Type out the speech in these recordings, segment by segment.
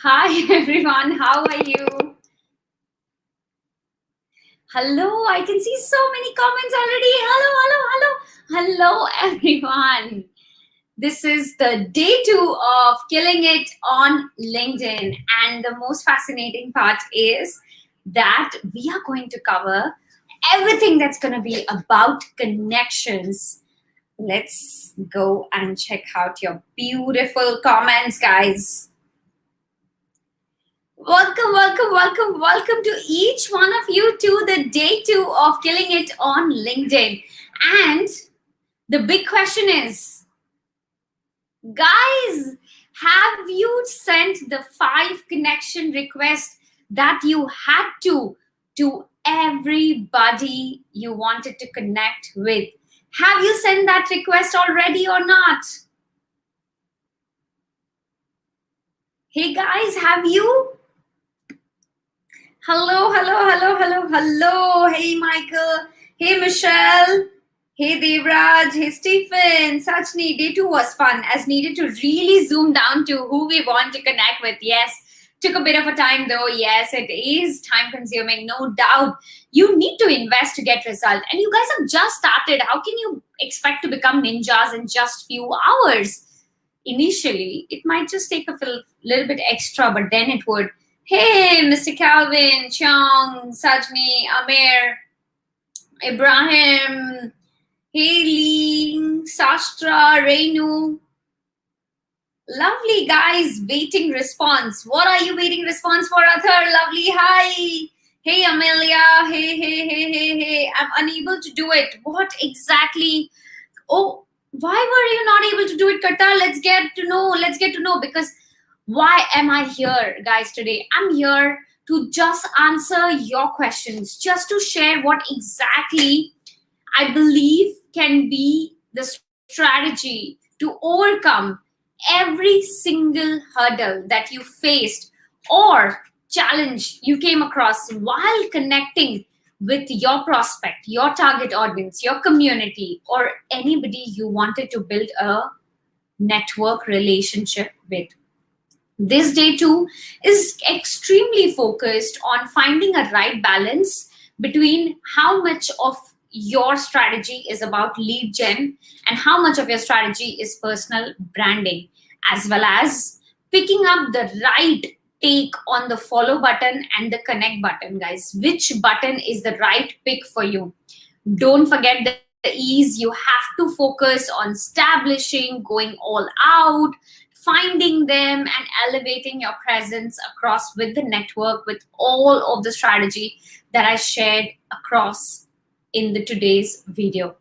Hi everyone, how are you? Hello, I can see so many comments already. Hello everyone. This is the day 2 of killing it on LinkedIn. And the most fascinating part is that we are going to cover everything that's going to be about connections. Let's go and check out your beautiful comments, guys. Welcome to each one of you to the day 2 of Killing It on LinkedIn. And the big question is, guys, have you sent the 5 connection requests that you had to everybody you wanted to connect with? Have you sent that request already or not? Hey guys, have you? Hello. Hey, Michael. Hey, Michelle. Hey, Devraj. Hey, Stephen. Sachni, day 2 was fun as needed to really zoom down to who we want to connect with. Yes, took a bit of a time though. Yes, it is time consuming, no doubt. You need to invest to get result. And you guys have just started. How can you expect to become ninjas in just few hours? Initially, it might just take a little bit extra, but then it would. Hey, Mr. Calvin, Chong, Sajni, Amir, Ibrahim, Haley, Sastra, Reinu. Lovely guys, waiting response. What are you waiting response for, Athar? Lovely, hi. Hey, Amelia. Hey. I'm unable to do it. What exactly? Oh, why were you not able to do it, Kartar? Let's get to know because why am I here, guys, today? I'm here to just answer your questions, just to share what exactly I believe can be the strategy to overcome every single hurdle that you faced or challenge you came across while connecting with your prospect, your target audience, your community, or anybody you wanted to build a network relationship with. This day 2 is extremely focused on finding a right balance between how much of your strategy is about lead gen and how much of your strategy is personal branding, as well as picking up the right take on the follow button and the connect button, guys. Which button is the right pick for you? Don't forget the ease. You have to focus on establishing, going all out, finding them and elevating your presence across with the network with all of the strategy that I shared across in the today's video.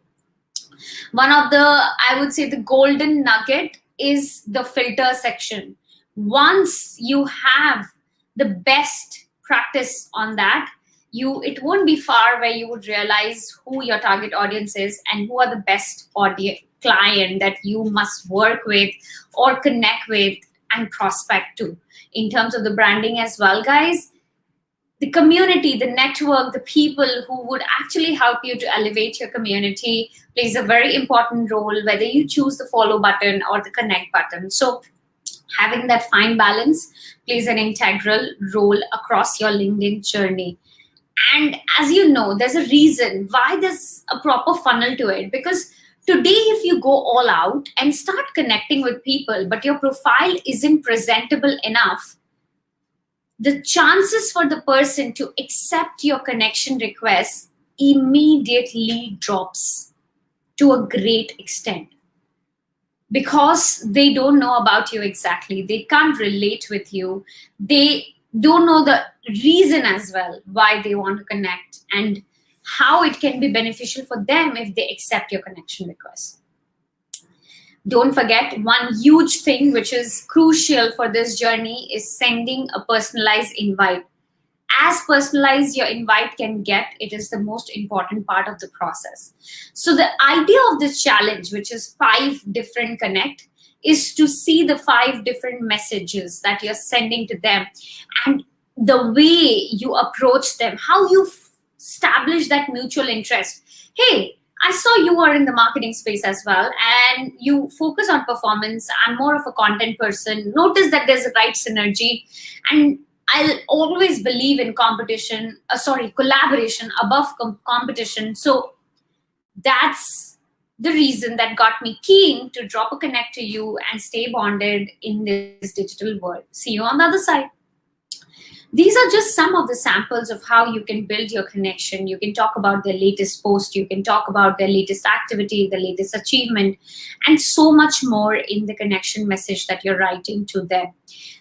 One of the, I would say, the golden nugget is the filter section. Once you have the best practice on that, it won't be far where you would realize who your target audience is and who are the best audience client that you must work with or connect with and prospect to. In terms of the branding as well, guys, the community, the network, the people who would actually help you to elevate your community plays a very important role, whether you choose the follow button or the connect button. So having that fine balance plays an integral role across your LinkedIn journey. And as you know, there's a reason why there's a proper funnel to it, because today, if you go all out and start connecting with people, but your profile isn't presentable enough, the chances for the person to accept your connection request immediately drops to a great extent, because they don't know about you exactly. They can't relate with you. They don't know the reason as well why they want to connect and how it can be beneficial for them if they accept your connection request. Don't forget, one huge thing which is crucial for this journey is sending a personalized invite. As personalized your invite can get, it is the most important part of the process. So the idea of this challenge, which is 5 different connect, is to see the 5 different messages that you're sending to them and the way you approach them, how you establish that mutual interest. Hey, I saw you are in the marketing space as well, and you focus on performance. I'm more of a content person. Notice that there's a right synergy, and I'll always believe in collaboration above competition. So that's the reason that got me keen to drop a connect to you and stay bonded in this digital world. See you on the other side. These are just some of the samples of how you can build your connection. You can talk about their latest post, you can talk about their latest activity, the latest achievement, and so much more in the connection message that you're writing to them.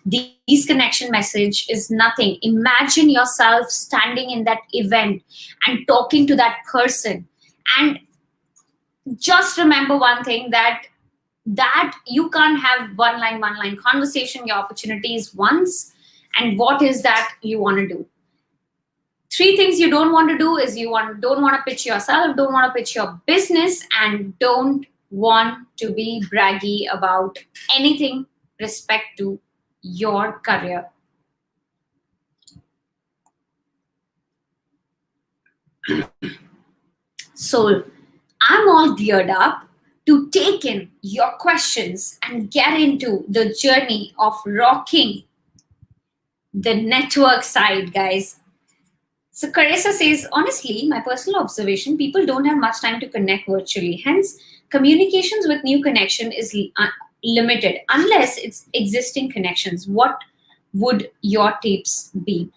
These connection message is nothing. Imagine yourself standing in that event and talking to that person. And just remember one thing, that you can't have one line conversation. Your opportunity is once. And what is that you want to do? Three things you don't want to do is don't want to pitch yourself, don't want to pitch your business, and don't want to be braggy about anything respect to your career. So I'm all geared up to take in your questions and get into the journey of rocking the network side, guys. So Carissa says, honestly, my personal observation, people don't have much time to connect virtually. Hence, communications with new connection is limited unless it's existing connections. What would your tips be?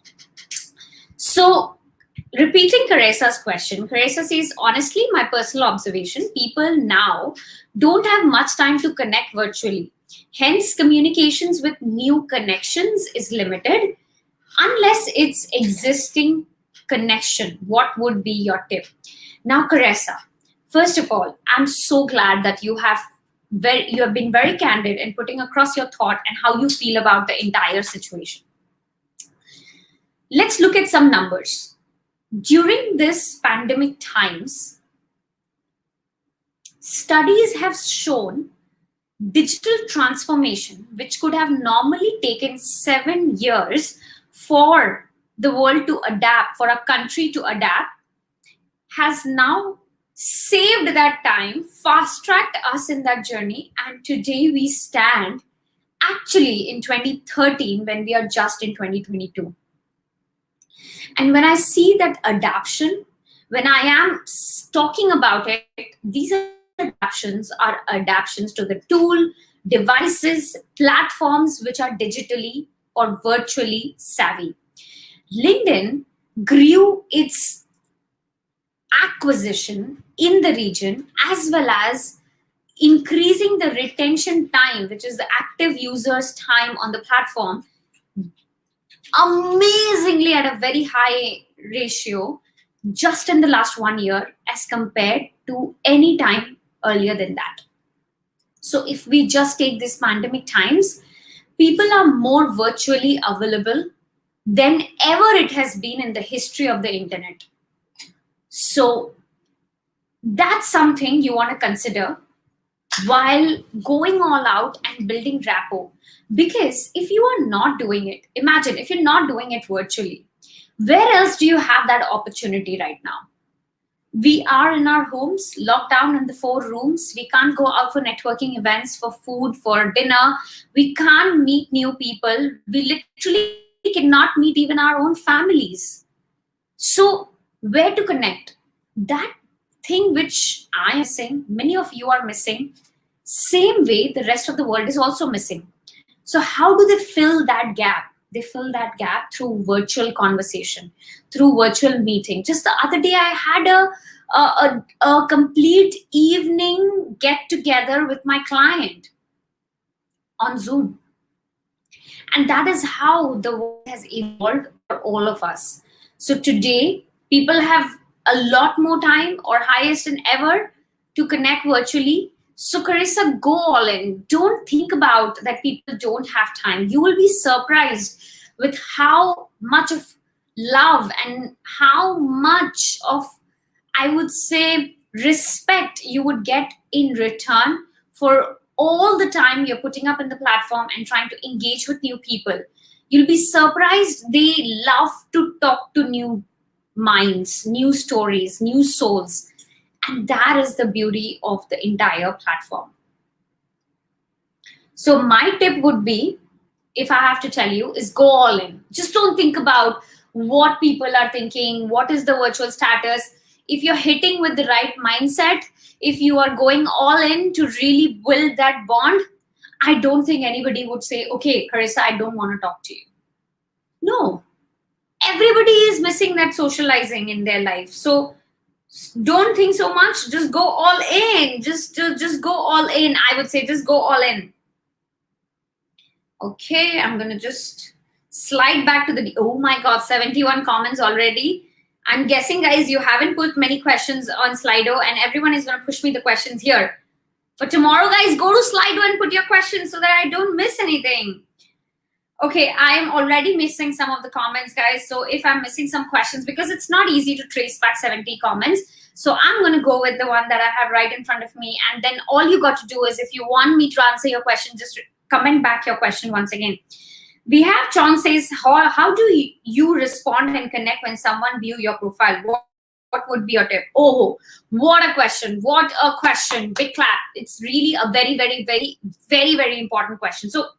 So repeating Carissa's question, Carissa says, honestly, my personal observation, people now don't have much time to connect virtually. Hence, communications with new connections is limited unless it's existing connection. What would be your tip? Now, Carissa, first of all, I'm so glad that you have been very candid in putting across your thought and how you feel about the entire situation. Let's look at some numbers. During this pandemic times, studies have shown digital transformation, which could have normally taken 7 years for the world to adapt, for a country to adapt, has now saved that time, fast-tracked us in that journey, and today we stand actually in 2013 when we are just in 2022. And when I see that adaptation, when I am talking about it, these are adaptations to the tool, devices, platforms which are digitally or virtually savvy. LinkedIn grew its acquisition in the region as well as increasing the retention time, which is the active users' time on the platform, amazingly at a very high ratio just in the last 1 year as compared to any time earlier than that. So if we just take these pandemic times, people are more virtually available than ever it has been in the history of the internet. So that's something you want to consider while going all out and building rapport. Because if you are not doing it, imagine if you're not doing it virtually, where else do you have that opportunity right now? We are in our homes, locked down in the 4 rooms. We can't go out for networking events, for food, for dinner. We can't meet new people. We literally cannot meet even our own families. So where to connect? That thing which I am missing, many of you are missing, same way the rest of the world is also missing. So how do they fill that gap? They fill that gap through virtual conversation, through virtual meeting. Just the other day, I had a complete evening get together with my client on Zoom. And that is how the world has evolved for all of us. So today, people have a lot more time or highest than ever to connect virtually. So Carissa, go all in. Don't think about that people don't have time. You will be surprised with how much of love and how much of, I would say, respect you would get in return for all the time you're putting up in the platform and trying to engage with new people. You'll be surprised. They love to talk to new minds, new stories, new souls. And that is the beauty of the entire platform. So my tip would be, if I have to tell you, is go all in. Just don't think about what people are thinking, what is the virtual status. If you're hitting with the right mindset, if you are going all in to really build that bond, I don't think anybody would say, okay, Carissa, I don't want to talk to you. No, everybody is missing that socializing in their life. So don't think so much, just go all in. Just go all in. I would say just go all in. Okay, I'm gonna just slide back to the, oh my god, 71 comments already. I'm guessing, guys, you haven't put many questions on Slido, and everyone is gonna push me the questions here. For tomorrow, guys, go to Slido and put your questions so that I don't miss anything. Okay, I am already missing some of the comments, guys. So if I'm missing some questions, because it's not easy to trace back 70 comments, so I'm going to go with the one that I have right in front of me. And then all you got to do is, if you want me to answer your question, just comment back your question once again. We have John says, how do you respond and connect when someone view your profile? What would be your tip? Oh, what a question. What a question. Big clap. It's really a very, very, very, very, very important question. So,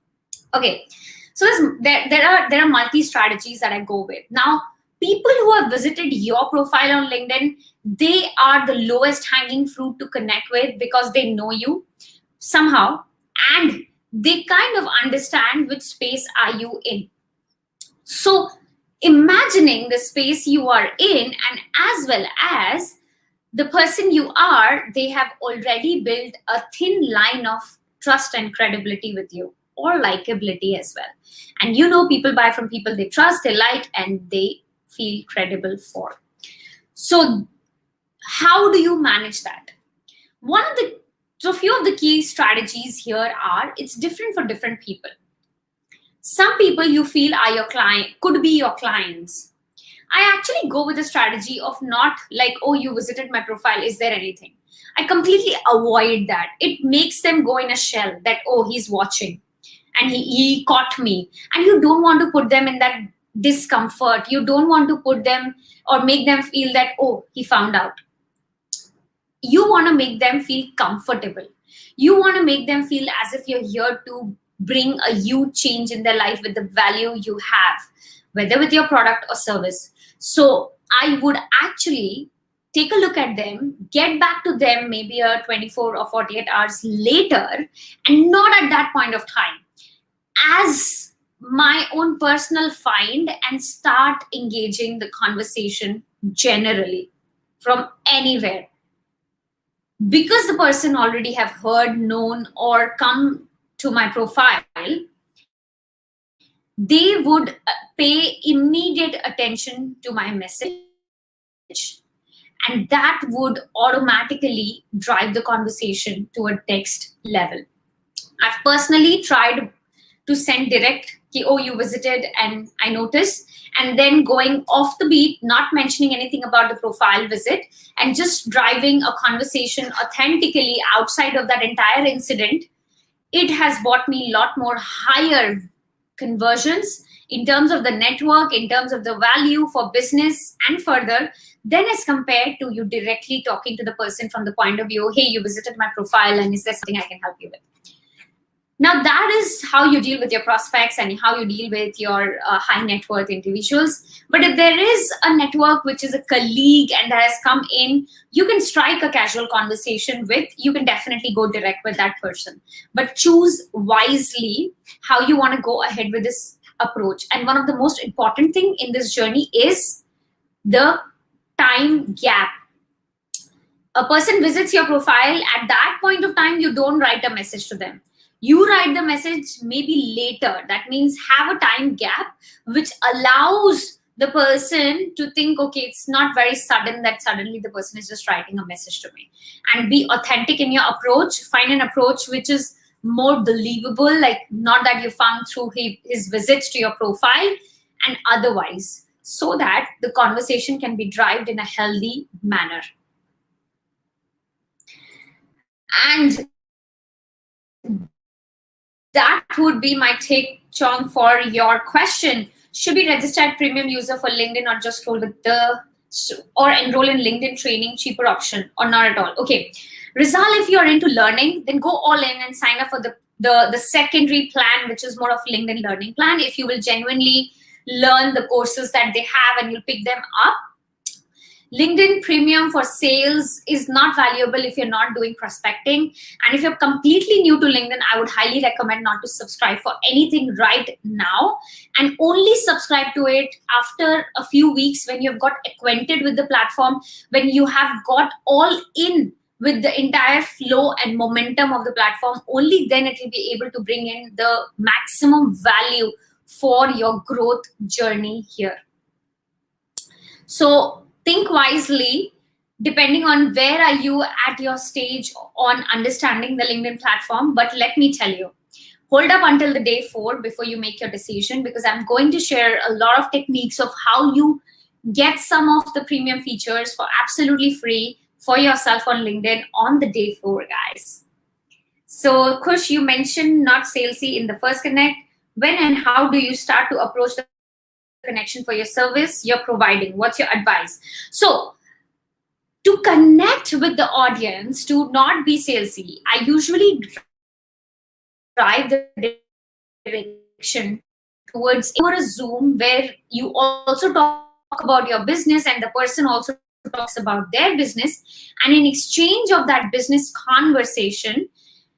okay. So there are multi-strategies that I go with. Now, people who have visited your profile on LinkedIn, they are the lowest hanging fruit to connect with because they know you somehow, and they kind of understand which space are you in. So imagining the space you are in, and as well as the person you are, they have already built a thin line of trust and credibility with you, or likability as well. And you know, people buy from people they trust, they like, and they feel credible for. So how do you manage that? So few of the key strategies here are, it's different for different people. Some people you feel are your client, could be your clients. I actually go with a strategy of not like, oh, you visited my profile, is there anything? I completely avoid that. It makes them go in a shell that, oh, he's watching and he caught me. And you don't want to put them in that discomfort. You don't want to put them or make them feel that, oh, he found out. You want to make them feel comfortable. You want to make them feel as if you're here to bring a huge change in their life with the value you have, whether with your product or service. So I would actually take a look at them, get back to them maybe 24 or 48 hours later, and not at that point of time, as my own personal find, and start engaging the conversation generally from anywhere. Because the person already have heard, known, or come to my profile, they would pay immediate attention to my message, and that would automatically drive the conversation to a next level. I've personally tried to send direct, oh, you visited and I noticed, and then going off the beat, not mentioning anything about the profile visit, and just driving a conversation authentically outside of that entire incident. It has bought me a lot more higher conversions in terms of the network, in terms of the value for business and further, than as compared to you directly talking to the person from the point of view, hey, you visited my profile and is there something I can help you with? Now, that is how you deal with your prospects and how you deal with your high net worth individuals. But if there is a network which is a colleague and that has come in, you can strike a casual conversation with, you can definitely go direct with that person. But choose wisely how you want to go ahead with this approach. And one of the most important thing in this journey is the time gap. A person visits your profile, at that point of time, you don't write a message to them. You write the message maybe later. That means have a time gap which allows the person to think, okay, it's not very sudden that suddenly the person is just writing a message to me. And be authentic in your approach. Find an approach which is more believable, like not that you found through his visits to your profile and otherwise, so that the conversation can be driven in a healthy manner. And that would be my take, Chong, for your question. Should be registered premium user for LinkedIn or just scroll with the So, or enroll in LinkedIn training, cheaper option, or not at all? Okay, Rizal, if you're into learning, then go all in and sign up for the secondary plan, which is more of LinkedIn learning plan. If you will genuinely learn the courses that they have and you'll pick them up, LinkedIn Premium for sales is not valuable if you're not doing prospecting. And if you're completely new to LinkedIn, I would highly recommend not to subscribe for anything right now, and only subscribe to it after a few weeks when you've got acquainted with the platform, when you have got all in with the entire flow and momentum of the platform. Only then it will be able to bring in the maximum value for your growth journey here. So think wisely, depending on where are you at your stage on understanding the LinkedIn platform. But let me tell you, hold up until the day 4 before you make your decision, because I'm going to share a lot of techniques of how you get some of the premium features for absolutely free for yourself on LinkedIn on the day 4, guys. So Kush, you mentioned not salesy in the first connect. When and how do you start to approach the connection for your service you're providing? What's your advice? So to connect with the audience, to not be salesy, I usually drive the direction towards a Zoom where you also talk about your business and the person also talks about their business, and in exchange of that business conversation,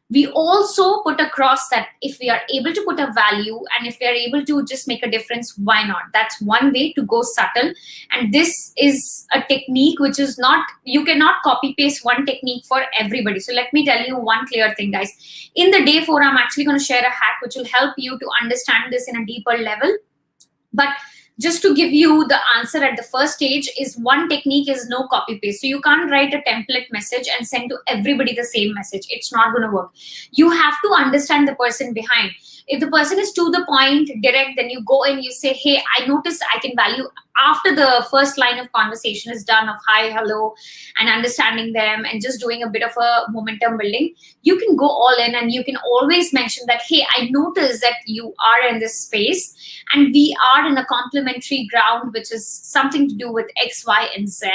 we also put across that if we are able to put a value and if we are able to just make a difference, why not? That's one way to go subtle. And this is a technique which is not, you cannot copy paste one technique for everybody. So let me tell you one clear thing, guys. In the day 4, I'm actually going to share a hack which will help you to understand this in a deeper level. But just to give you the answer at the first stage, is one technique is no copy paste. So you can't write a template message and send to everybody the same message. It's not going to work. You have to understand the person behind. If the person is to the point, direct, then you go and you say, hey, I noticed I can value, after the first line of conversation is done of hi, hello, and understanding them and just doing a bit of a momentum building, you can go all in and you can always mention that, hey, I noticed that you are in this space and we are in a complementary ground, which is something to do with X, Y, and Z,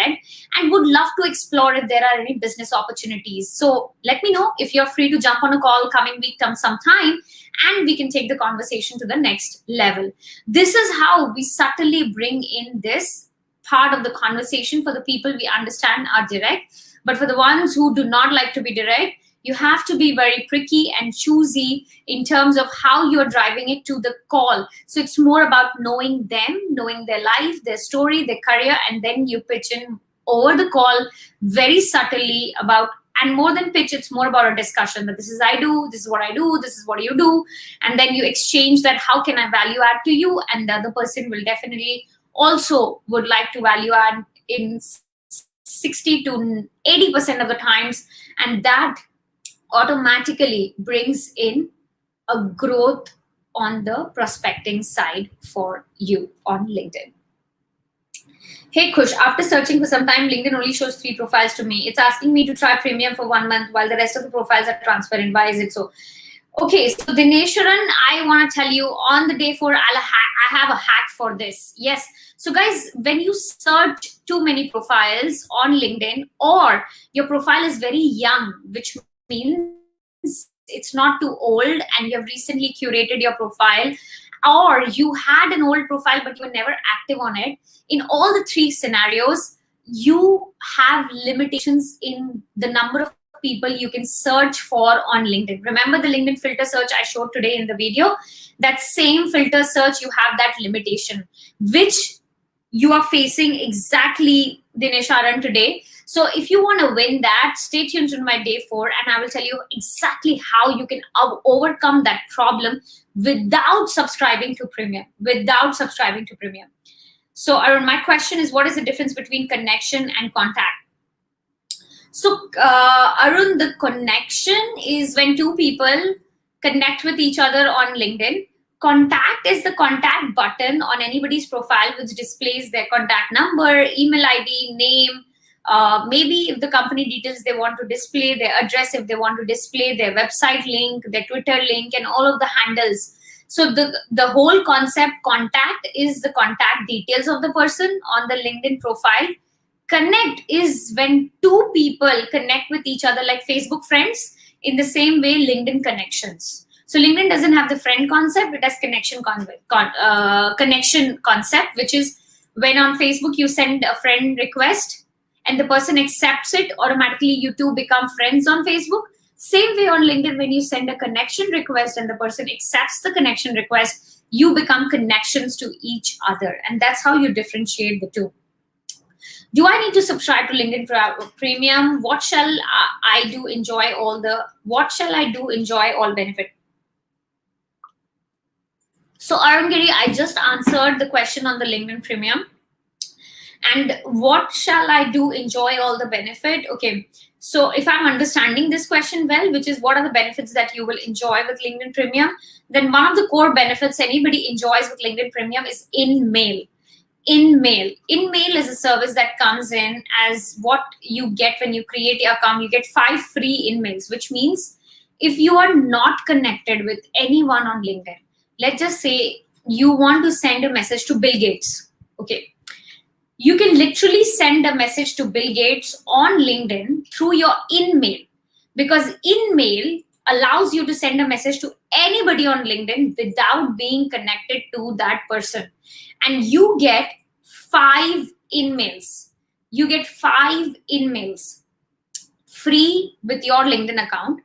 and would love to explore if there are any business opportunities. So let me know if you're free to jump on a call coming week sometime, and we can take the conversation to the next level. This is how we subtly bring in this part of the conversation. For the people we understand are direct, but for the ones who do not like to be direct, you have to be very pricky and choosy in terms of how you're driving it to the call. So it's more about knowing them, knowing their life, their story, their career, and then you pitch in over the call very subtly about, and more than pitch, it's more about a discussion that this is I do, this is what I do, this is what you do. And then you exchange that, how can I value add to you? And the other person will definitely also would like to value add in 60 to 80% of the times. And that automatically brings in a growth on the prospecting side for you on LinkedIn. Hey Kush, after searching for some time, LinkedIn only shows 3 profiles to me. It's asking me to try premium for 1 month while the rest of the profiles are transparent. Why is it so? Okay, so Dineshwaran, I want to tell you on the day 4, I have a hack for this. Yes. So guys, when you search too many profiles on LinkedIn, or your profile is very young, which means it's not too old and you have recently curated your profile, or you had an old profile but you were never active on it, in all the 3 scenarios, you have limitations in the number of people you can search for on LinkedIn. Remember the LinkedIn filter search I showed today in the video? That same filter search, you have that limitation, which you are facing exactly, Dineshwaran, today. So if you want to win that, stay tuned to my day 4, and I will tell you exactly how you can overcome that problem without subscribing to premium, So Arun, my question is, what is the difference between connection and contact? So Arun, the connection is when 2 people connect with each other on LinkedIn. Contact is the contact button on anybody's profile, which displays their contact number, email ID, name, maybe if the company details they want to display, their address if they want to display, their website link, their Twitter link, and all of the handles. So the whole concept, contact, is the contact details of the person on the LinkedIn profile. Connect is when two people connect with each other, like Facebook friends. In the same way, LinkedIn connections. So LinkedIn doesn't have the friend concept; it has connection concept, which is when on Facebook you send a friend request and the person accepts it, automatically you two become friends on Facebook. Same way on LinkedIn, when you send a connection request and the person accepts the connection request, you become connections to each other, and that's how you differentiate the two. Do I need to subscribe to LinkedIn Premium? What shall I do? Enjoy all the. What shall I do? Enjoy all benefit. So Arungiri, I just answered the question on the LinkedIn Premium. And what shall I do? Enjoy all the benefit. Okay. So if I'm understanding this question well, which is what are the benefits that you will enjoy with LinkedIn Premium, then one of the core benefits anybody enjoys with LinkedIn Premium is InMail. InMail is a service that comes in as what you get when you create your account. You get 5 free InMails, which means if you are not connected with anyone on LinkedIn, let's just say you want to send a message to Bill Gates. Okay. You can literally send a message to Bill Gates on LinkedIn through your InMail, because InMail allows you to send a message to anybody on LinkedIn without being connected to that person. And you get 5 InMails. You get 5 InMails free with your LinkedIn account.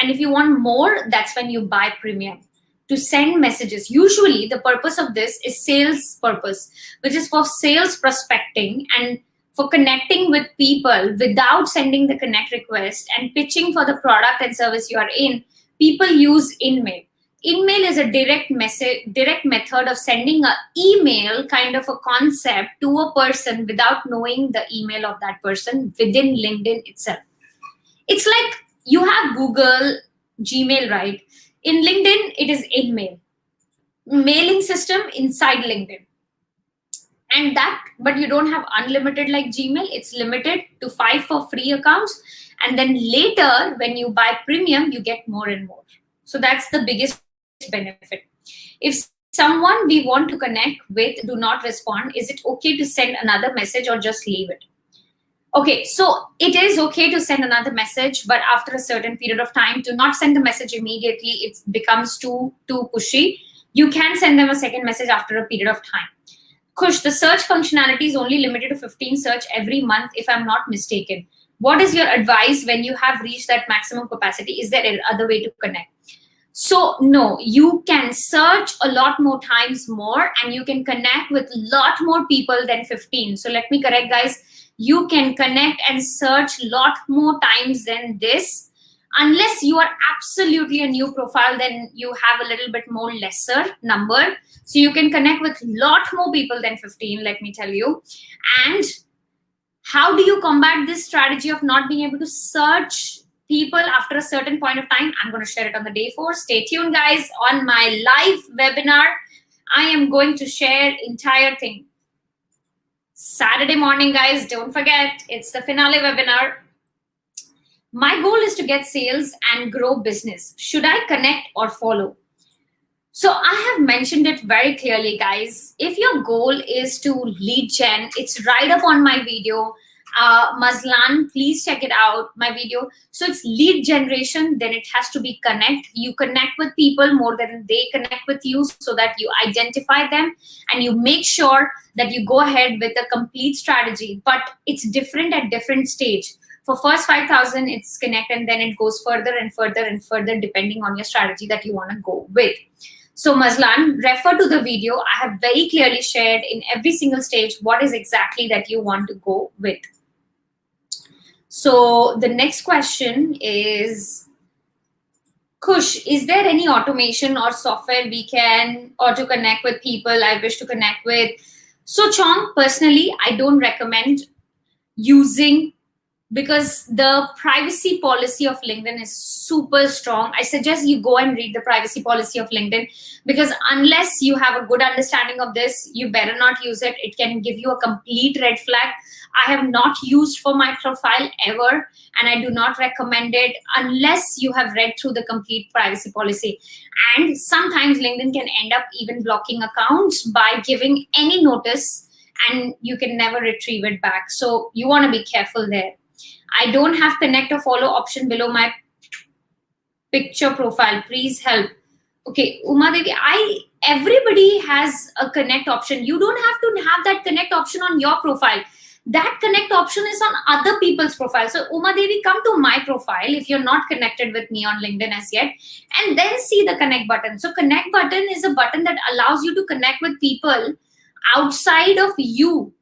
And if you want more, that's when you buy Premium to send messages. Usually the purpose of this is sales purpose, which is for sales prospecting and for connecting with people without sending the connect request and pitching for the product and service you are in. People use InMail. InMail is a direct method of sending an email, kind of a concept, to a person without knowing the email of that person within LinkedIn itself. It's like you have Google, Gmail, right? In LinkedIn, it is InMail. Mailing system inside LinkedIn. And that, but you don't have unlimited like Gmail. It's limited to 5 for free accounts. And then later, when you buy Premium, you get more and more. So that's the biggest benefit. If someone we want to connect with do not respond, is it okay to send another message or just leave it? Okay, so it is okay to send another message, but after a certain period of time. Do not send the message immediately. It becomes too pushy. You can send them a second message after a period of time. Kush, the search functionality is only limited to 15 search every month, if I'm not mistaken. What is your advice when you have reached that maximum capacity? Is there another way to connect? So no, you can search a lot more times more, and you can connect with a lot more people than 15. So let me correct, guys. You can connect and search a lot more times than this. Unless you are absolutely a new profile, then you have a little bit more lesser number. So you can connect with a lot more people than 15, let me tell you. And how do you combat this strategy of not being able to search people after a certain point of time? I'm going to share it on the day 4. Stay tuned, guys. On my live webinar, I am going to share entire thing. Saturday morning, guys, don't forget, it's the finale webinar. My goal is to get sales and grow business. Should I connect or follow? So I have mentioned it very clearly, guys. If your goal is to lead gen, it's right up on my video. Mazlan, please check it out, my video. So it's lead generation, then it has to be connect. You connect with people more than they connect with you, so that you identify them and you make sure that you go ahead with a complete strategy. But it's different at different stage. For first 5,000, it's connect, and then it goes further and further and further depending on your strategy that you want to go with. So Mazlan, refer to the video. I have very clearly shared in every single stage what is exactly that you want to go with. So the next question is, Kush, is there any automation or software we can, or to connect with people I wish to connect with? So Chong, personally, I don't recommend using, because the privacy policy of LinkedIn is super strong. I suggest you go and read the privacy policy of LinkedIn, because unless you have a good understanding of this, you better not use it. It can give you a complete red flag. I have not used for my profile ever, and I do not recommend it unless you have read through the complete privacy policy. And sometimes LinkedIn can end up even blocking accounts by giving any notice and you can never retrieve it back. So you want to be careful there. I don't have connect or follow option below my picture profile. Please help. Okay, Uma Devi, everybody has a connect option. You don't have to have that connect option on your profile. That connect option is on other people's profile. So Uma Devi, come to my profile if you're not connected with me on LinkedIn as yet, and then see the connect button. So connect button is a button that allows you to connect with people outside of you.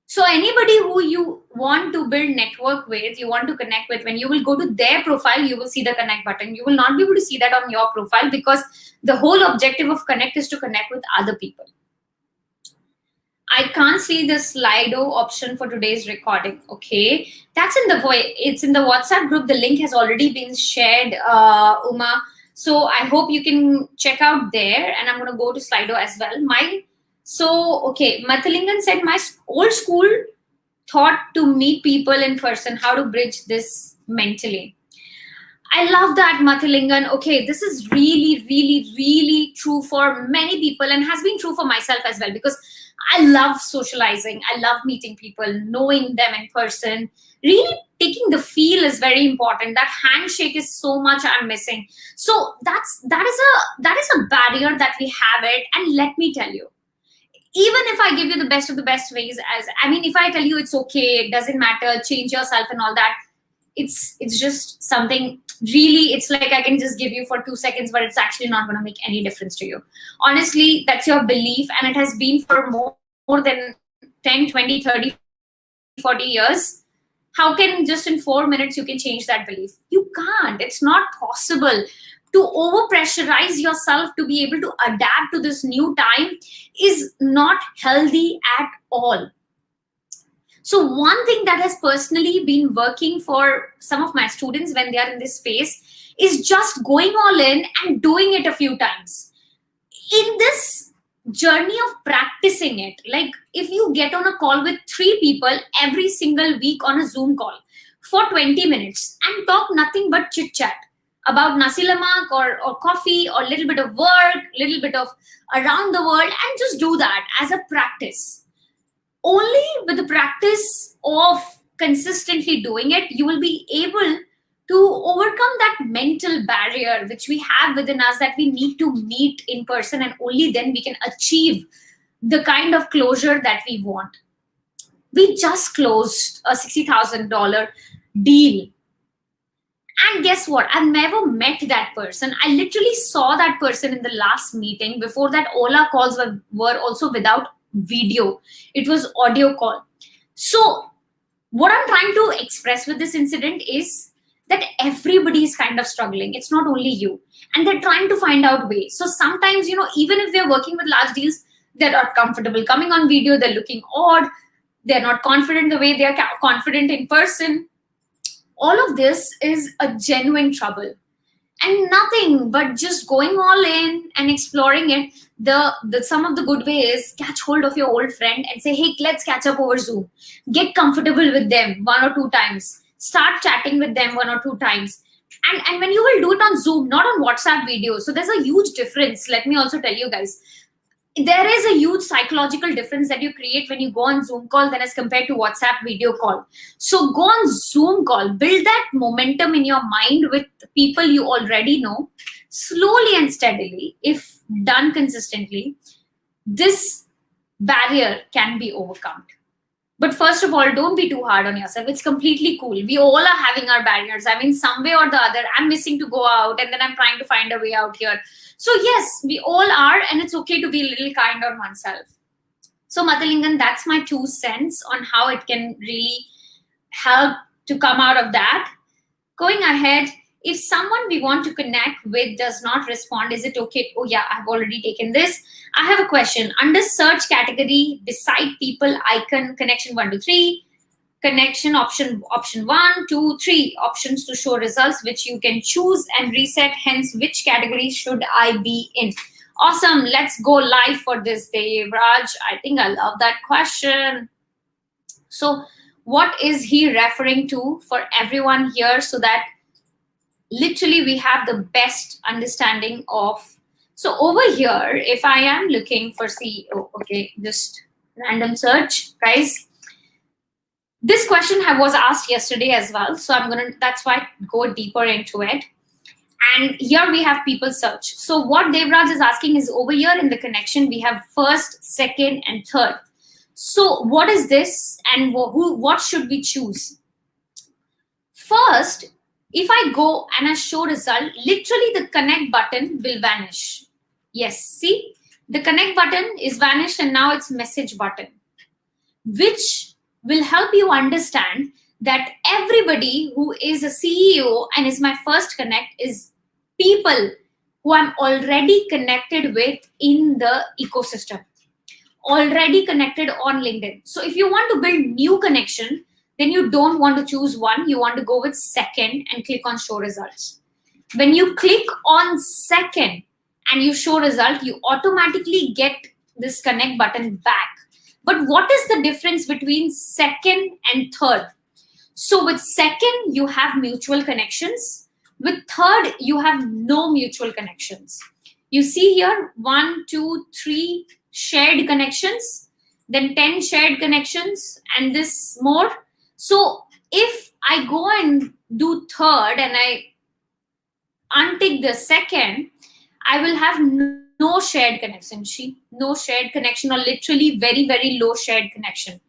So anybody who you want to build network with, you want to connect with, when you will go to their profile, you will see the connect button. You will not be able to see that on your profile because the whole objective of connect is to connect with other people. I can't see the Slido option for today's recording. Okay, that's in the it's in the WhatsApp group. The link has already been shared, Uma. So I hope you can check out there. And I'm going to go to Slido as well. Okay, Mathalingan said, my old school taught to meet people in person, how to bridge this mentally. I love that, Mathalingan. Okay, this is really, really, really true for many people and has been true for myself as well, because I love socializing. I love meeting people, knowing them in person. Really taking the feel is very important. That handshake is so much I'm missing. So that is a barrier that we have it. And let me tell you, even if I give you the best of the best ways, if I tell you it's okay, it doesn't matter, change yourself and all that, it's just something really, it's like I can just give you for 2 seconds, but it's actually not going to make any difference to you. Honestly, that's your belief, and it has been for more than 10, 20, 30, 40 years. How can just in 4 minutes you can change that belief? You can't. It's not possible. To over pressurize yourself to be able to adapt to this new time is not healthy at all. So one thing that has personally been working for some of my students when they are in this space is just going all in and doing it a few times. In this journey of practicing it, like if you get on a call with 3 people every single week on a Zoom call for 20 minutes and talk nothing but chit chat about nasi lemak or coffee or little bit of work, little bit of around the world, and just do that as a practice. Only with the practice of consistently doing it, you will be able to overcome that mental barrier which we have within us, that we need to meet in person, and only then we can achieve the kind of closure that we want. We just closed a $60,000 deal. And guess what? I've never met that person. I literally saw that person in the last meeting. Before that, all our calls were also without video. It was audio call. So what I'm trying to express with this incident is that everybody is kind of struggling. It's not only you. And they're trying to find out ways. So sometimes, even if they're working with large deals, they're not comfortable coming on video. They're looking odd. They're not confident the way they're confident in person. All of this is a genuine trouble, and nothing but just going all in and exploring it. Some of the good way is catch hold of your old friend and say, hey, let's catch up over Zoom. Get comfortable with them 1 or 2 times. Start chatting with them 1 or 2 times. And when you will do it on Zoom, not on WhatsApp video. So there's a huge difference. Let me also tell you guys, there is a huge psychological difference that you create when you go on Zoom call than as compared to WhatsApp video call. So go on Zoom call, build that momentum in your mind with people you already know, slowly and steadily. If done consistently, this barrier can be overcome. But first of all, don't be too hard on yourself. It's completely cool. We all are having our barriers. Some way or the other, I'm missing to go out, and then I'm trying to find a way out here. So yes, we all are, and it's okay to be a little kind on oneself. So Mathalingan, that's my 2 cents on how it can really help to come out of that. Going ahead, if someone we want to connect with does not respond, is it okay? Oh yeah, I've already taken this. I have a question. Under search category, beside people icon, connection 1 to 3, connection option 1, 2, 3 options to show results, which you can choose and reset. Hence, which category should I be in? Awesome. Let's go live for this day, Raj. I think I love that question. So what is he referring to for everyone here, so that literally we have the best understanding of. So over here, if I am looking for CEO, okay, just Random search, guys. This question was asked yesterday as well, so that's why go deeper into it. And here we have people search. So what Devraj is asking is, over here in the connection, we have first, second, and third. So what is this, and what should we choose? First, if I go and I show result, literally the connect button will vanish. Yes, see, the connect button is vanished and now it's message button, which will help you understand that everybody who is a CEO and is my first connect is people who I'm already connected with in the ecosystem, already connected on LinkedIn. So if you want to build new connection, then you don't want to choose one, you want to go with second and click on show results. When you click on second and you show result, you automatically get this connect button back. But what is the difference between second and third? So with second, you have mutual connections. With third, you have no mutual connections. You see here, 1, 2, 3 shared connections, then 10 shared connections, and this more. So if I go and do third and I untick the second, I will have no shared connection. No shared connection, or literally very, very low shared connection.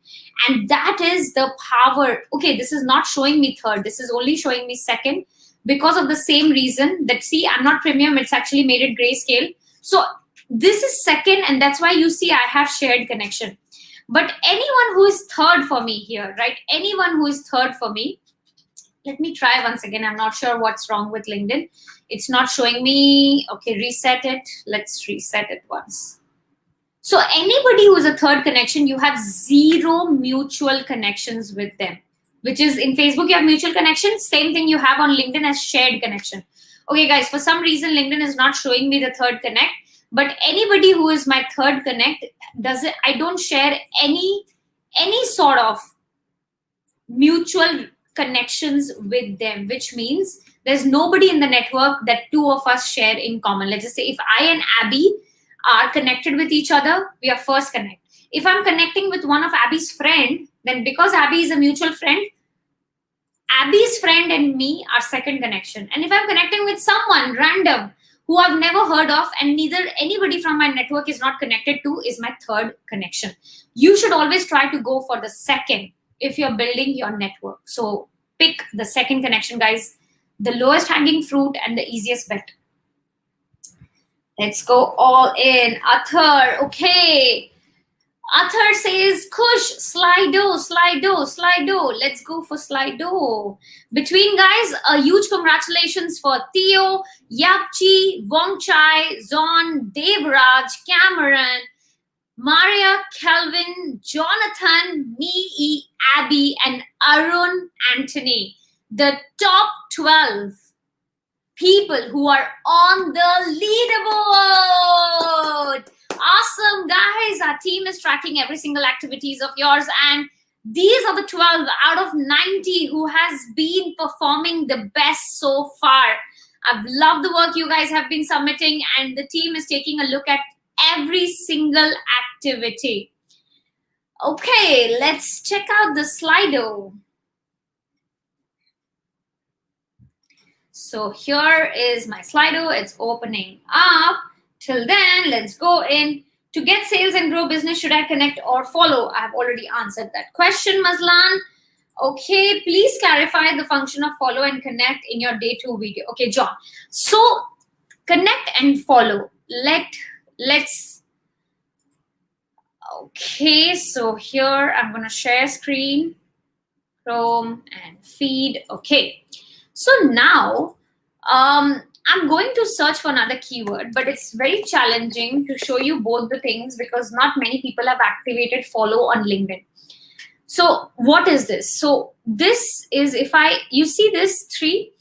And that is the power. Okay, this is not showing me third. This is only showing me second because of the same reason that, see, I'm not premium. It's actually made it grayscale. So this is second, and that's why you see I have shared connection. But anyone who is third for me here, right? Anyone who is third for me, let me try once again. I'm not sure what's wrong with LinkedIn. It's not showing me. Okay, reset it. Let's reset it once. So anybody who is a third connection, you have zero mutual connections with them, which is in Facebook, you have mutual connection. Same thing you have on LinkedIn as shared connection. Okay, guys, for some reason, LinkedIn is not showing me the third connect, but anybody who is my third connect, I don't share any sort of mutual connections with them, which means there's nobody in the network that two of us share in common. Let's just say if I and Abby are connected with each other, we are first connect. If I'm connecting with one of Abby's friend, then because Abby is a mutual friend, Abby's friend and me are second connection. And if I'm connecting with someone random who I've never heard of and neither anybody from my network is not connected to, is my third connection. You should always try to go for the second if you're building your network. So pick the second connection, guys. The lowest hanging fruit and the easiest bet. Let's go all in. Athar, okay. Athar says, Kush, Slido, Slido, Slido. Let's go for Slido. Between, guys, a huge congratulations for Theo, Yapchi, Wongchai, Zon, Devraj, Cameron, Maria, Kelvin, Jonathan, me, Abby, and Arun Anthony. The top 12 people who are on the leaderboard. Awesome, guys. Our team is tracking every single activities of yours, and these are the 12 out of 90 who has been performing the best so far. I've loved the work you guys have been submitting, and the team is taking a look at every single activity. Okay, let's check out the Slido. So here is my Slido. It's opening up. Till then, let's go in. To get sales and grow business, should I connect or follow? I've already answered that question, Mazlan. Okay, please clarify the function of follow and connect in your day 2 video. Okay, John. So connect and follow. Let's. Okay, so here I'm going to share screen, Chrome, and feed. Okay, so now I'm going to search for another keyword, but it's very challenging to show you both the things because not many people have activated follow on LinkedIn. So what is this? So this is, you see this 3,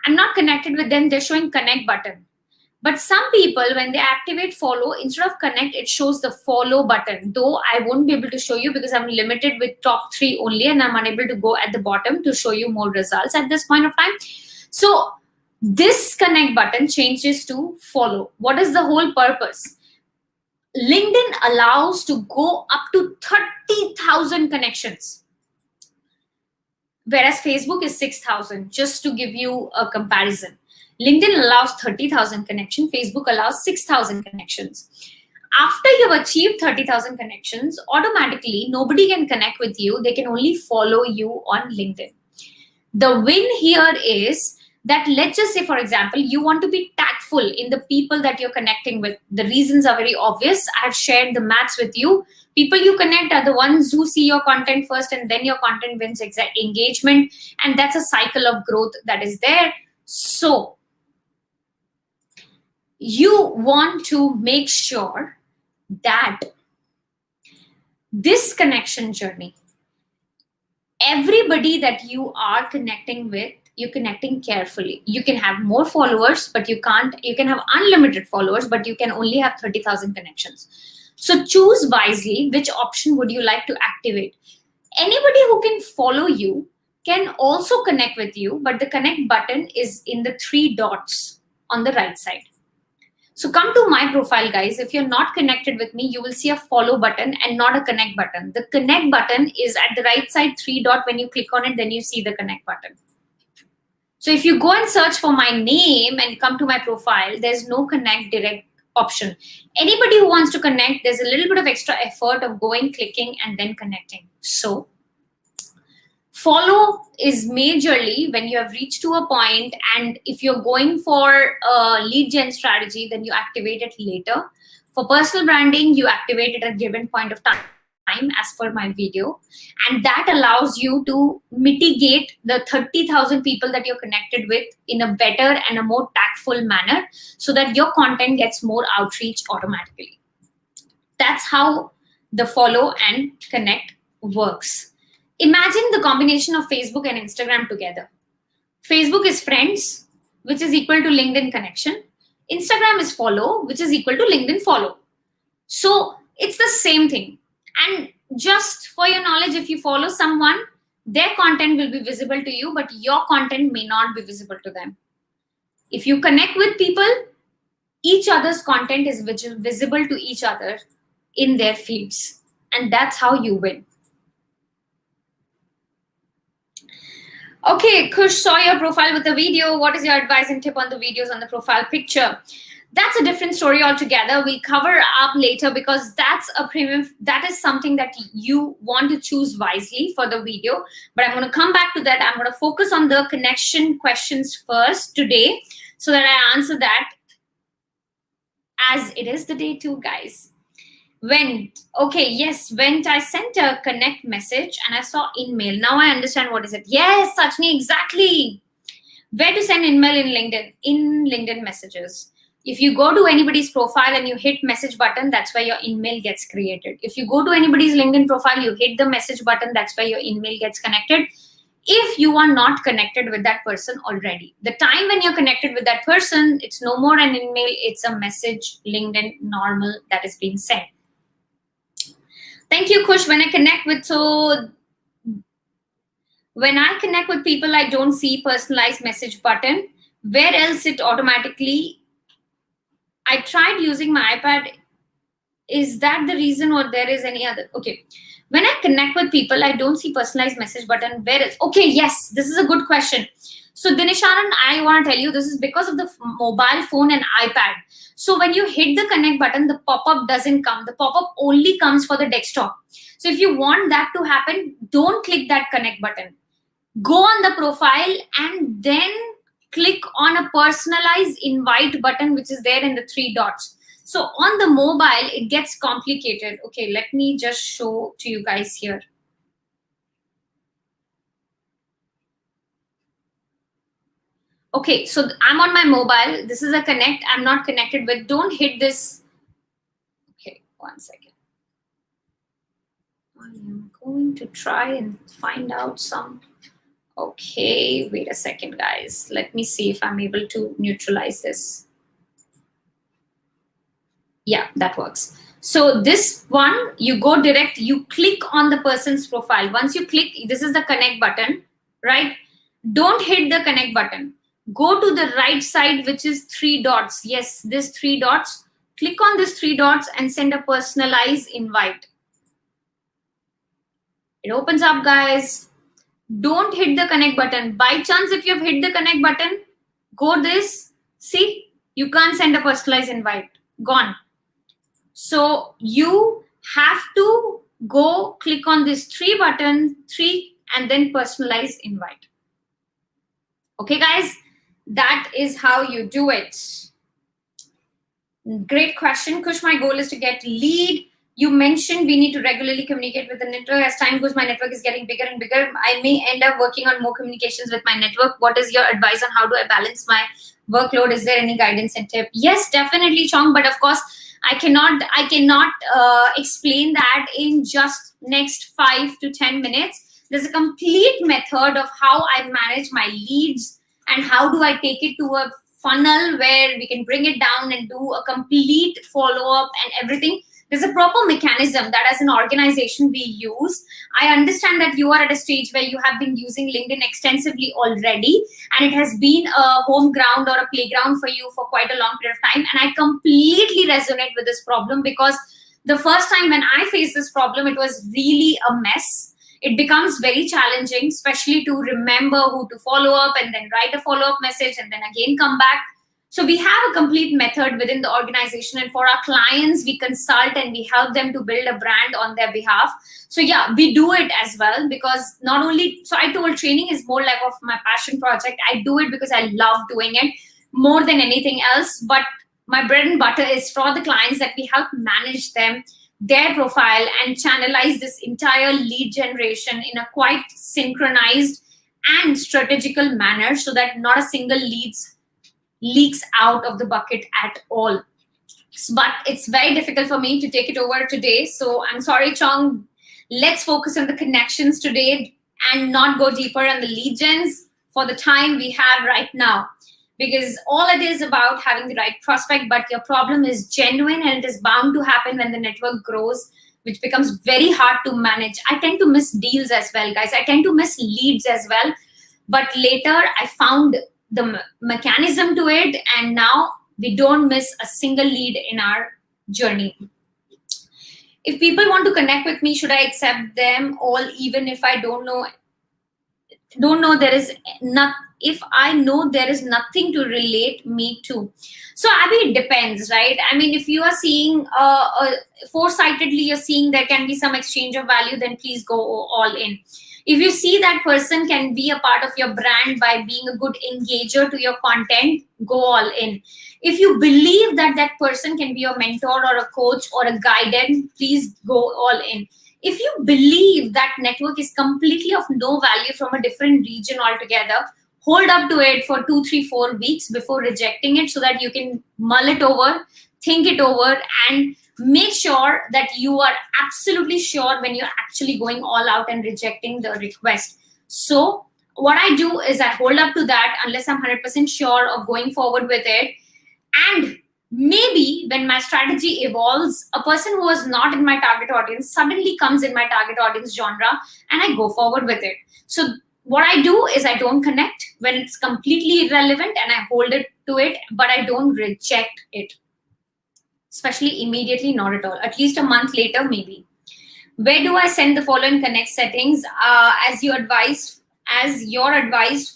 I'm not connected with them, they're showing connect button. But some people, when they activate follow, instead of connect, it shows the follow button. Though I won't be able to show you because I'm limited with top 3 only, and I'm unable to go at the bottom to show you more results at this point of time. So this connect button changes to follow. What is the whole purpose? LinkedIn allows to go up to 30,000 connections, whereas Facebook is 6,000, just to give you a comparison. LinkedIn allows 30,000 connections, Facebook allows 6,000 connections. After you've achieved 30,000 connections, automatically nobody can connect with you. They can only follow you on LinkedIn. The win here is that, let's just say, for example, you want to be tactful in the people that you're connecting with. The reasons are very obvious. I've shared the maths with you. People you connect are the ones who see your content first, and then your content wins engagement. And that's a cycle of growth that is there. So you want to make sure that this connection journey, everybody that you are connecting with, you're connecting carefully. You can have more followers, but you can have unlimited followers, but you can only have 30,000 connections. So choose wisely, which option would you like to activate? Anybody who can follow you can also connect with you, but the connect button is in the 3 dots on the right side. So come to my profile, guys. If you're not connected with me, you will see a follow button and not a connect button. The connect button is at the right side 3 dot. When you click on it, then you see the connect button. So if you go and search for my name and come to my profile, there's no connect direct option. Anybody who wants to connect, there's a little bit of extra effort of going, clicking, and then connecting. So follow is majorly when you have reached to a point, and if you're going for a lead gen strategy, then you activate it later. For personal branding, you activate it at a given point of time as per my video, and that allows you to mitigate the 30,000 people that you're connected with in a better and a more tactful manner, so that your content gets more outreach automatically. That's how the follow and connect works. Imagine the combination of Facebook and Instagram together. Facebook is friends, which is equal to LinkedIn connection. Instagram is follow, which is equal to LinkedIn follow. So it's the same thing. And just for your knowledge, if you follow someone, their content will be visible to you, but your content may not be visible to them. If you connect with people, each other's content is visible to each other in their feeds. And that's how you win. Okay, Kush, saw your profile with the video. What is your advice and tip on the videos on the profile picture? That's a different story altogether. We'll cover up later, because that's a premium. That is something that you want to choose wisely for the video. But I'm going to come back to that. I'm going to focus on the connection questions first today, so that I answer that, as it is the day 2, guys. When I sent a connect message and I saw email. Now I understand what is it. Yes, Sachni, exactly. Where to send email in LinkedIn? In LinkedIn messages. If you go to anybody's profile and you hit message button, that's where your email gets created. If you go to anybody's LinkedIn profile, you hit the message button, that's where your email gets connected. If you are not connected with that person already, the time when you're connected with that person, it's no more an email, it's a message, LinkedIn normal that is being sent. Thank you, Kush. When I connect with people, I don't see personalized message button. Where else it automatically? I tried using my iPad. Is that the reason, or there is any other? Okay. When I connect with people, I don't see personalized message button. Where else? Okay, yes, this is a good question. So Dinishanan, I want to tell you, this is because of the mobile phone and iPad. So when you hit the connect button, the pop-up doesn't come. The pop-up only comes for the desktop. So if you want that to happen, don't click that connect button. Go on the profile and then click on a personalized invite button, which is there in the 3 dots. So on the mobile, it gets complicated. Okay, let me just show to you guys here. Okay, so I'm on my mobile. This is a connect. I'm not connected with. Don't hit this. Okay, 1 second. I am going to try and find out some. Okay, wait a second, guys. Let me see if I'm able to neutralize this. Yeah, that works. So this one, you go direct, you click on the person's profile. Once you click, this is the connect button, right? Don't hit the connect button. Go to the right side, which is 3 dots. Yes, this 3 dots. Click on these three dots and send a personalized invite. It opens up, guys. Don't hit the connect button. By chance, if you've hit the connect button, go this. See, you can't send a personalized invite. Gone. So you have to go click on this three, and then personalize invite. Okay, guys, that is how you do it. Great question, Kush. My goal is to get lead. You mentioned we need to regularly communicate with the network. As time goes, my network is getting bigger and bigger. I may end up working on more communications with my network. What is your advice on how do I balance my workload? Is there any guidance and tip? Yes, definitely, Chong. But of course, I cannot explain that in just next 5 to 10 minutes. There's a complete method of how I manage my leads and how do I take it to a funnel where we can bring it down and do a complete follow-up and everything. There's a proper mechanism that as an organization we use. I understand that you are at a stage where you have been using LinkedIn extensively already, and it has been a home ground or a playground for you for quite a long period of time. And I completely resonate with this problem, because the first time when I faced this problem, it was really a mess. It becomes very challenging, especially to remember who to follow up and then write a follow-up message and then again come back. So we have a complete method within the organization, and for our clients, we consult and we help them to build a brand on their behalf. So yeah, we do it as well, because not only, so I told training is more like of my passion project. I do it because I love doing it more than anything else. But my bread and butter is for the clients that we help manage them, their profile, and channelize this entire lead generation in a quite synchronized and strategical manner, so that not a single leaks out of the bucket at all. But it's very difficult for me to take it over today, so I'm sorry, Chong. Let's focus on the connections today and not go deeper on the lead gens for the time we have right now, because all it is about having the right prospect. But your problem is genuine, and it is bound to happen when the network grows, which becomes very hard to manage. I tend to miss deals as well, guys. I tend to miss leads as well, but later I found the mechanism to it, and now we don't miss a single lead in our journey. If people want to connect with me, should I accept them all even if I don't know there is not, if I know there is nothing to relate me to? So Abby, it depends, right? I mean, if you are seeing foresightedly, you're seeing there can be some exchange of value, then please go all in. If you see that person can be a part of your brand by being a good engager to your content, go all in. If you believe that that person can be your mentor or a coach or a guidance, please go all in. If you believe that network is completely of no value from a different region altogether, hold up to it for 2, 3, 4 weeks before rejecting it, so that you can mull it over, think it over, and make sure that you are absolutely sure when you're actually going all out and rejecting the request. So what I do is I hold up to that unless I'm 100% sure of going forward with it. And maybe when my strategy evolves, a person who was not in my target audience suddenly comes in my target audience genre, and I go forward with it. So what I do is I don't connect when it's completely irrelevant, and I hold it to it, but I don't reject it. Especially immediately, not at all. At least a month later, maybe. Where do I send the follow and connect settings? As your advice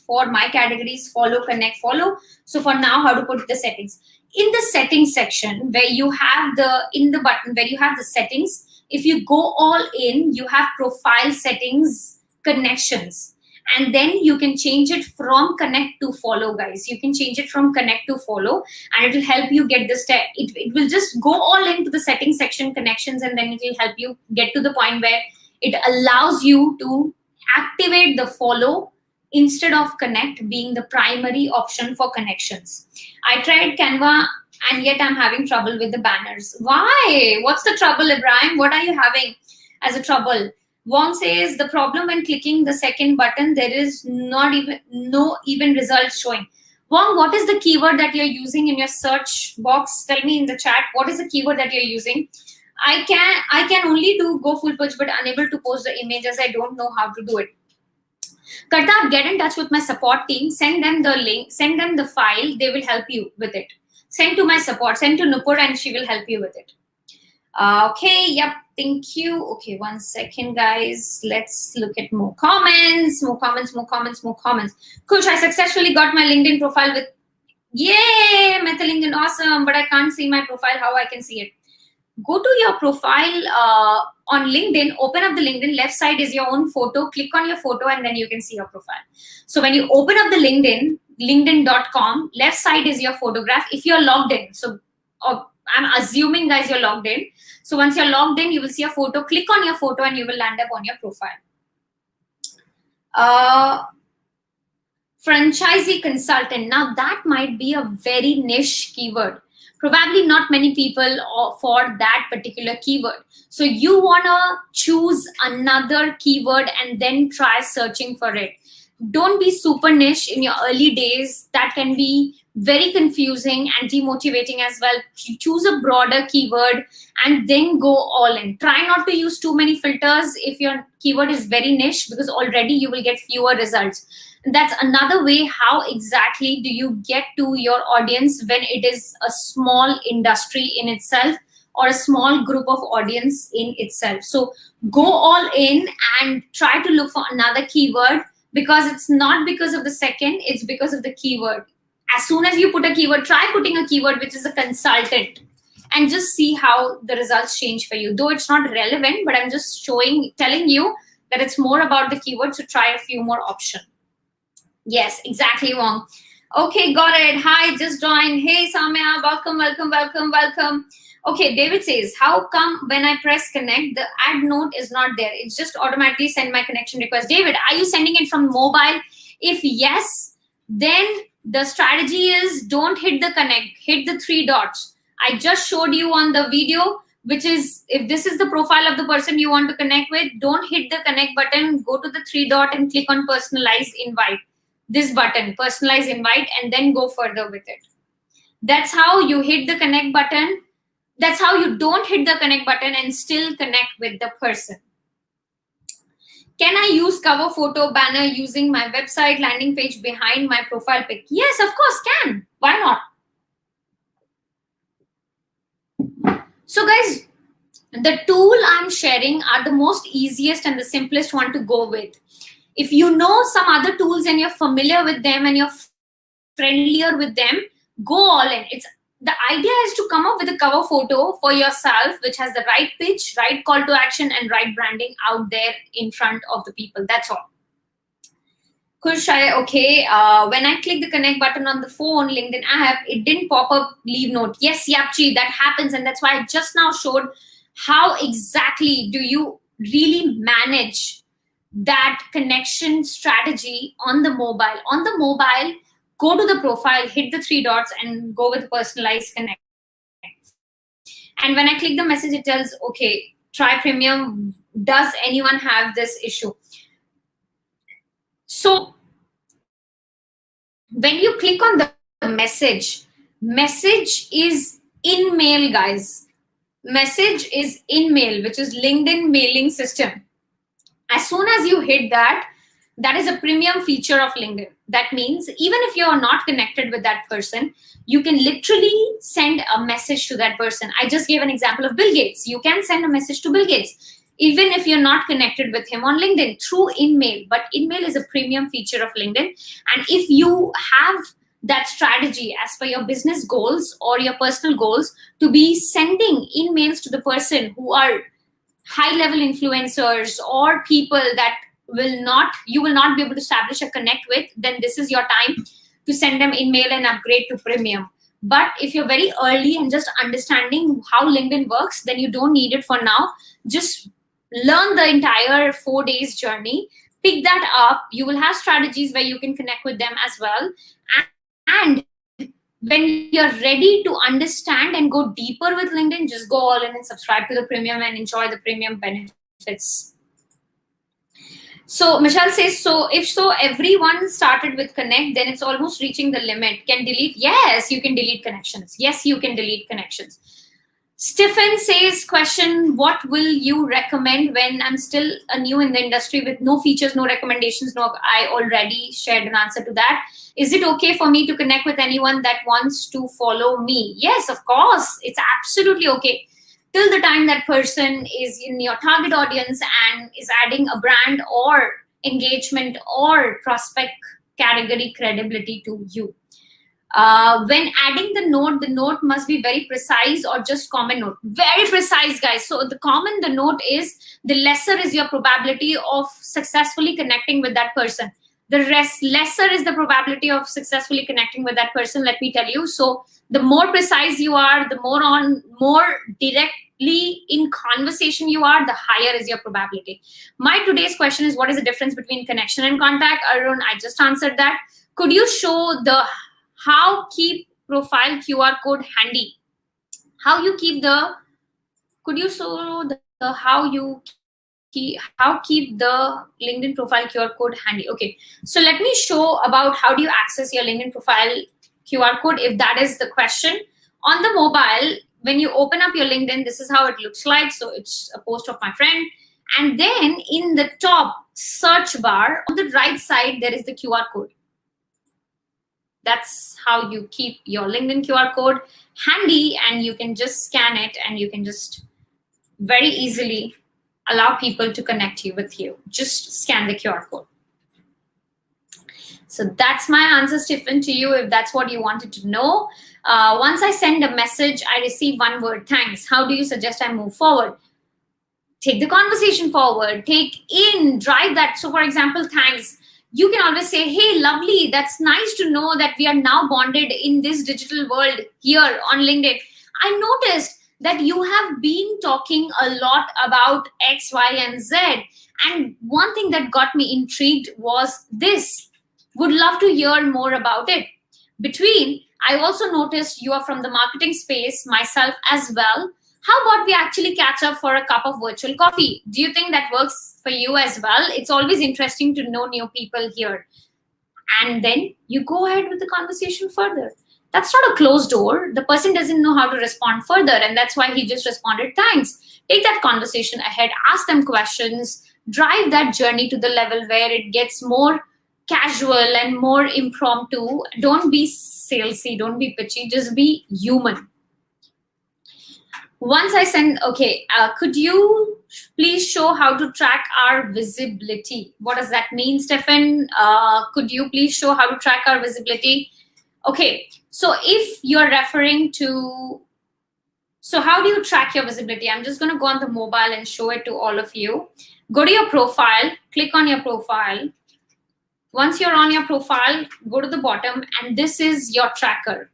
for my categories, follow, connect, follow. So for now, how to put the settings? In the settings section, where you have in the button where you have the settings, if you go all in, you have profile settings, connections. And then you can change it from connect to follow, guys. You can change it from connect to follow, and it will help you get the step. It will just go all into the settings section, connections, and then it will help you get to the point where it allows you to activate the follow instead of connect being the primary option for connections. I tried Canva, and yet I'm having trouble with the banners. Why? What's the trouble, Ibrahim? What are you having as a trouble? Wong says the problem when clicking the second button, there is no even results showing. Wong, what is the keyword that you're using in your search box? Tell me in the chat, what is the keyword that you're using? I can only do go full page, but unable to post the images. I don't know how to do it. Kartab, get in touch with my support team. Send them the link, send them the file. They will help you with it. Send to my support, send to Nupur, and she will help you with it. Okay, yep, thank you. Okay, 1 second, guys. Let's look at more comments. Kush, I successfully got my LinkedIn profile with, yay, Meta LinkedIn, awesome, but I can't see my profile. How I can see it? Go to your profile on LinkedIn, open up the LinkedIn, left side is your own photo, click on your photo, and then you can see your profile. So when you open up the LinkedIn, linkedin.com, left side is your photograph if you're logged in. So I'm assuming, guys, you're logged in. So once you're logged in, you will see a photo, click on your photo, and you will land up on your profile. Franchisee consultant. Now that might be a very niche keyword. Probably not many people for that particular keyword. So you want to choose another keyword and then try searching for it. Don't be super niche in your early days. That can be very confusing and demotivating as well. Choose a broader keyword and then go all in. Try not to use too many filters if your keyword is very niche, because already you will get fewer results. That's another way. How exactly do you get to your audience when it is a small industry in itself or a small group of audience in itself? So go all in and try to look for another keyword, because it's not because of the second, it's because of the keyword. As soon as you put a keyword, try putting a keyword which is a consultant and just see how the results change for you. Though it's not relevant, but I'm just telling you that it's more about the keyword, so try a few more options. Yes, exactly, Wong. Okay, got it. Hi, just joined. Hey, Samya, welcome. Okay, David says, how come when I press connect, the add note is not there? It's just automatically send my connection request. David, are you sending it from mobile? If yes, then the strategy is don't hit the connect, hit the 3 dots. I just showed you on the video, which is, if this is the profile of the person you want to connect with, don't hit the connect button, go to the 3 dot and click on personalize invite. This button, personalize invite, and then go further with it. That's how you hit the connect button. That's how you don't hit the connect button and still connect with the person. Can I use cover photo banner using my website landing page behind my profile pic? Yes, of course, can. Why not? So guys, the tool I'm sharing are the most easiest and the simplest one to go with. If you know some other tools and you're familiar with them and you're friendlier with them, go all in. The idea is to come up with a cover photo for yourself, which has the right pitch, right call to action, and right branding out there in front of the people. That's all. Okay, when I click the connect button on the phone LinkedIn app, it didn't pop up leave note. Yes, Yapchi, that happens. And that's why I just now showed how exactly do you really manage that connection strategy on the mobile. On the mobile, go to the profile, hit the 3 dots, and go with personalized connect. And when I click the message, it tells, okay, try premium. Does anyone have this issue? So when you click on the message is in mail, guys. Message is in mail, which is LinkedIn mailing system. As soon as you hit that, that is a premium feature of LinkedIn. That means even if you are not connected with that person, you can literally send a message to that person. I just gave an example of Bill Gates. You can send a message to Bill Gates, even if you're not connected with him on LinkedIn, through InMail. But InMail is a premium feature of LinkedIn. And if you have that strategy as per your business goals or your personal goals to be sending InMails to the person who are high-level influencers or people that you will not be able to establish a connect with, then this is your time to send them in mail and upgrade to premium. But if you're very early and just understanding how LinkedIn works, then you don't need it for now. Just learn the entire 4 days journey, pick that up. You will have strategies where you can connect with them as well. And when you're ready to understand and go deeper with LinkedIn, just go all in and subscribe to the premium and enjoy the premium benefits. So Michelle says, so if so, everyone started with connect, then it's almost reaching the limit. Can delete? Yes, you can delete connections. Yes, you can delete connections. Stephen says, question, what will you recommend when I'm still a new in the industry with no features, no recommendations? No, I already shared an answer to that. Is it okay for me to connect with anyone that wants to follow me? Yes, of course. It's absolutely okay. Till the time that person is in your target audience and is adding a brand or engagement or prospect category credibility to you. When adding the note must be very precise or just common note. Very precise, guys. So the note is, the lesser is your probability of successfully connecting with that person. The lesser is the probability of successfully connecting with that person, let me tell you. So the more precise you are, the more directly in conversation you are, the higher is your probability. My today's question is, what is the difference between connection and contact? Arun, I just answered that. Could you show the how keep profile QR code handy? How you keep the, could you show the how keep the LinkedIn profile QR code handy? Okay, so let me show about how do you access your LinkedIn profile QR code, if that is the question. On the mobile, when you open up your LinkedIn, this is how it looks like. So it's a post of my friend, and then in the top search bar on the right side, there is the QR code. That's how you keep your LinkedIn QR code handy, and you can just scan it and you can just very easily allow people to connect you with you. Just scan the QR code. So that's my answer, Stephen, to you, if that's what you wanted to know. Once I send a message, I receive one word, thanks. How do you suggest I move forward? Take the conversation forward, drive that. So for example, thanks. You can always say, hey, lovely, that's nice to know that we are now bonded in this digital world here on LinkedIn. I noticed that you have been talking a lot about X, Y, and Z. And one thing that got me intrigued was this. Would love to hear more about it. I also noticed you are from the marketing space, myself as well. How about we actually catch up for a cup of virtual coffee? Do you think that works for you as well? It's always interesting to know new people here. And then you go ahead with the conversation further. That's not a closed door. The person doesn't know how to respond further, and that's why he just responded, thanks. Take that conversation ahead, ask them questions, drive that journey to the level where it gets more casual and more impromptu. Don't be salesy, don't be pitchy, just be human. Once I send, okay, could you please show how to track our visibility? What does that mean, Stefan? Could you please show how to track our visibility? Okay, so if you're referring to, so how do you track your visibility? I'm just going to go on the mobile and show it to all of you. Go to your profile, click on your profile. Once you're on your profile, go to the bottom, and this is your tracker.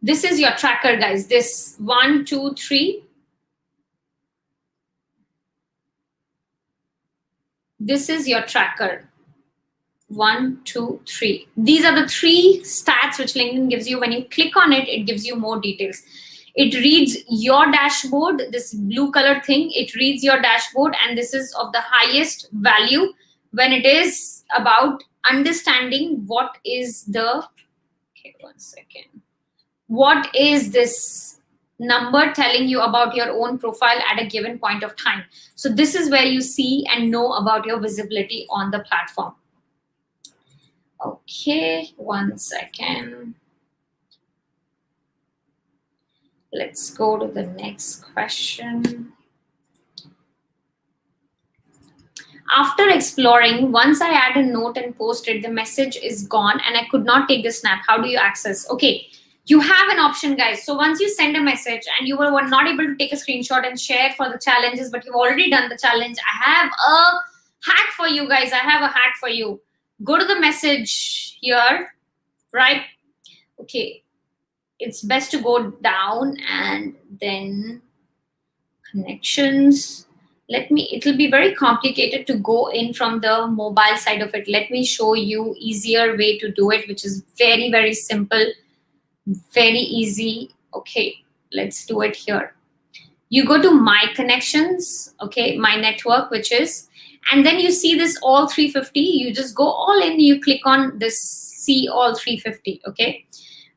This is your tracker, guys. This 1, 2, 3. This is your tracker. 1, 2, 3. These are the 3 stats which LinkedIn gives you. When you click on it, it gives you more details. It reads your dashboard, this blue color thing, it reads your dashboard, and this is of the highest value when it is about understanding what is the, okay, 1 second. What is this number telling you about your own profile at a given point of time? So this is where you see and know about your visibility on the platform. Okay, 1 second. Let's go to the next question. After exploring, once I add a note and post it, the message is gone and I could not take the snap. How do you access? Okay, you have an option, guys. So once you send a message and you were not able to take a screenshot and share for the challenges, but you've already done the challenge, I have a hack for you, guys. I have a hack for you. Go to the message here, right? Okay, it's best to go down and then connections. It'll be very complicated to go in from the mobile side of it. Let me show you easier way to do it, which is very, very simple, very easy. Okay, let's do it here. You go to my connections, okay, my network, which is, and then you see this all 350. You just go all in, you click on this see all 350, okay?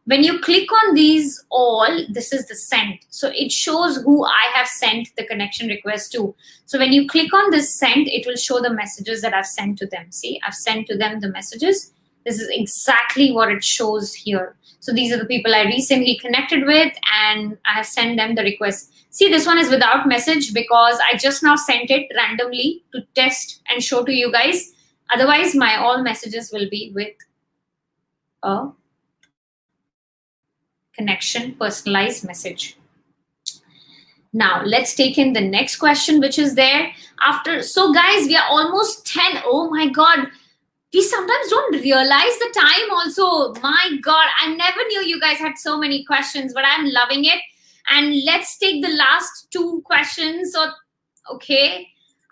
When you click on these all, this is the sent. So it shows who I have sent the connection request to. So when you click on this sent, it will show the messages that I've sent to them. See, I've sent to them the messages. This is exactly what it shows here. So these are the people I recently connected with, and I have sent them the request. See, this one is without message because I just now sent it randomly to test and show to you guys. Otherwise, my all messages will be with a connection personalized message. Now let's take in the next question, which is there after. So guys, we are almost 10. Oh my God. We sometimes don't realize the time also. My God, I never knew you guys had so many questions, but I'm loving it. And let's take the last 2 questions. So, okay,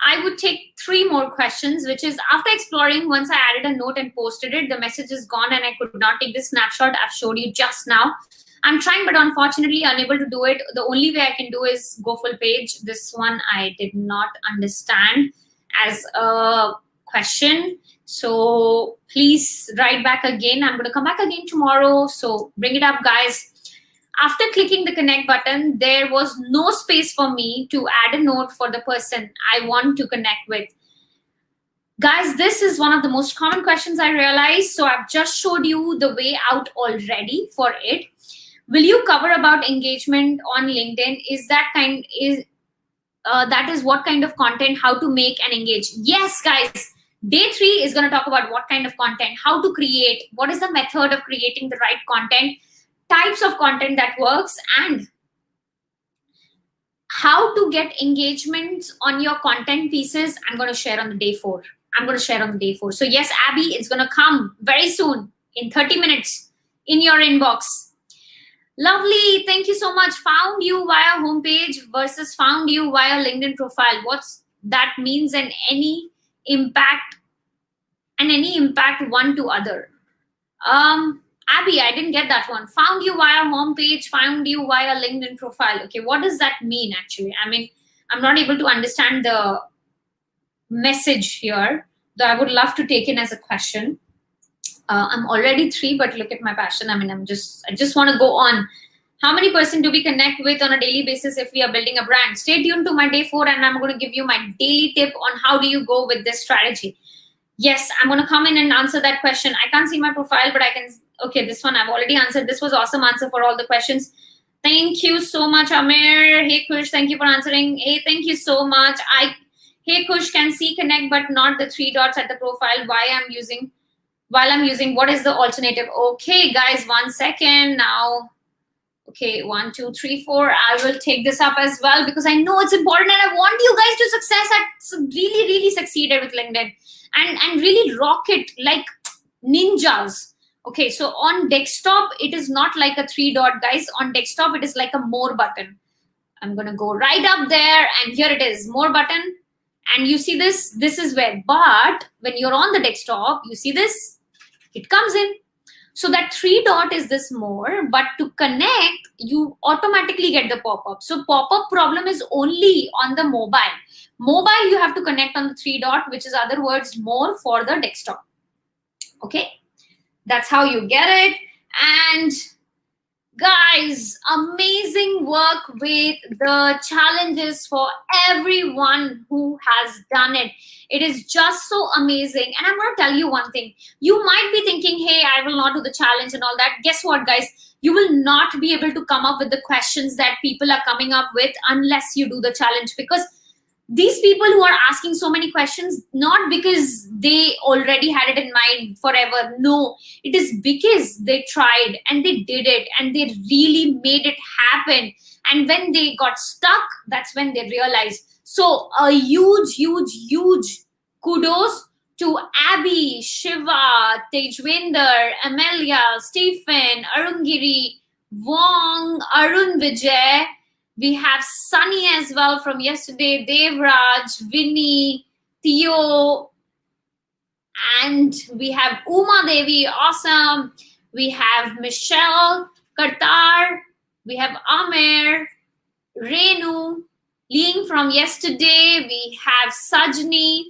I would take 3 more questions, which is after exploring, once I added a note and posted it, the message is gone and I could not take the snapshot I've showed you just now. I'm trying, but unfortunately unable to do it. The only way I can do is go full page. This one I did not understand as a question. So please write back again. I'm going to come back again tomorrow. So bring it up, guys. After clicking the connect button, there was no space for me to add a note for the person I want to connect with. Guys, this is one of the most common questions I realized. So I've just showed you the way out already for it. Will you cover about engagement on LinkedIn? That is what kind of content, how to make and engage? Yes, guys. Day 3 is going to talk about what kind of content, how to create, what is the method of creating the right content, types of content that works, and how to get engagements on your content pieces. I'm going to share on the day 4. So yes, Abby, it's going to come very soon in 30 minutes in your inbox. Lovely. Thank you so much. Found you via homepage versus found you via LinkedIn profile. What's that means, and any impact one to other? Abby, I didn't get that one. Found you via homepage, found you via LinkedIn profile. Okay, what does that mean actually? I mean, I'm not able to understand the message here, though I would love to take in as a question. I'm already 3, but look at my passion. I mean, I just want to go on. How many person do we connect with on a daily basis if we are building a brand? Stay tuned to my day 4, and I'm going to give you my daily tip on how do you go with this strategy. Yes, I'm going to come in and answer that question. I can't see my profile, but I can. Okay, this one I've already answered. This was awesome answer for all the questions. Thank you so much, Amir. Hey, Kush, thank you for answering. Hey, thank you so much. Hey, Kush, can see connect, but not the 3 dots at the profile. While I'm using, what is the alternative? Okay, guys, 1 second now. Okay, 1, 2, 3, 4. I will take this up as well because I know it's important and I want you guys to really succeed with LinkedIn and really rock it like ninjas. Okay, so on desktop, it is not like a 3 dot, guys. On desktop, it is like a more button. I'm going to go right up there, and here it is, more button. And you see this is where, but when you're on the desktop, you see this, it comes in. So that 3 dot is this more, but to connect, you automatically get the pop-up. So pop-up problem is only on the mobile. Mobile, you have to connect on the 3 dot, which is other words, more for the desktop. Okay, that's how you get it. And guys, amazing work with the challenges for everyone who has done it. It is just so amazing. And I'm going to tell you one thing. You might be thinking, hey, I will not do the challenge and all that. Guess what, guys? You will not be able to come up with the questions that people are coming up with unless you do the challenge, because these people who are asking so many questions, not because they already had it in mind forever. No, it is because they tried and they did it and they really made it happen. And when they got stuck, that's when they realized. So a huge kudos to Abby, Shiva, Tejwinder, Amelia, Stephen, Arungiri, Wong, Arun Vijay. We have Sunny as well from yesterday, Devraj, Vinny, Theo, and we have Uma Devi, awesome. We have Michelle, Kartar, we have Amir, Renu, Ling from yesterday, we have Sajni,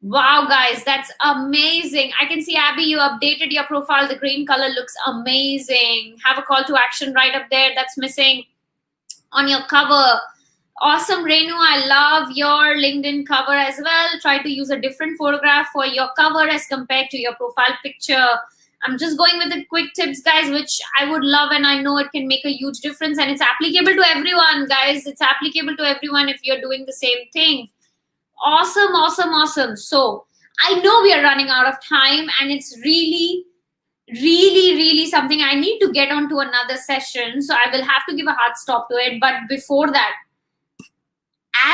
Wow, guys, that's amazing. I can see, Abby, you updated your profile. The green color looks amazing. Have a call to action right up there. That's missing on your cover. Awesome, Renu. I love your LinkedIn cover as well. Try to use a different photograph for your cover as compared to your profile picture. I'm just going with the quick tips, guys, which I would love, and I know it can make a huge difference, and it's applicable to everyone, guys. It's applicable to everyone if you're doing the same thing. Awesome, awesome, awesome. So I know we are running out of time, and it's really, really something I need to get on to another session. So I will have to give a hard stop to it. But before that,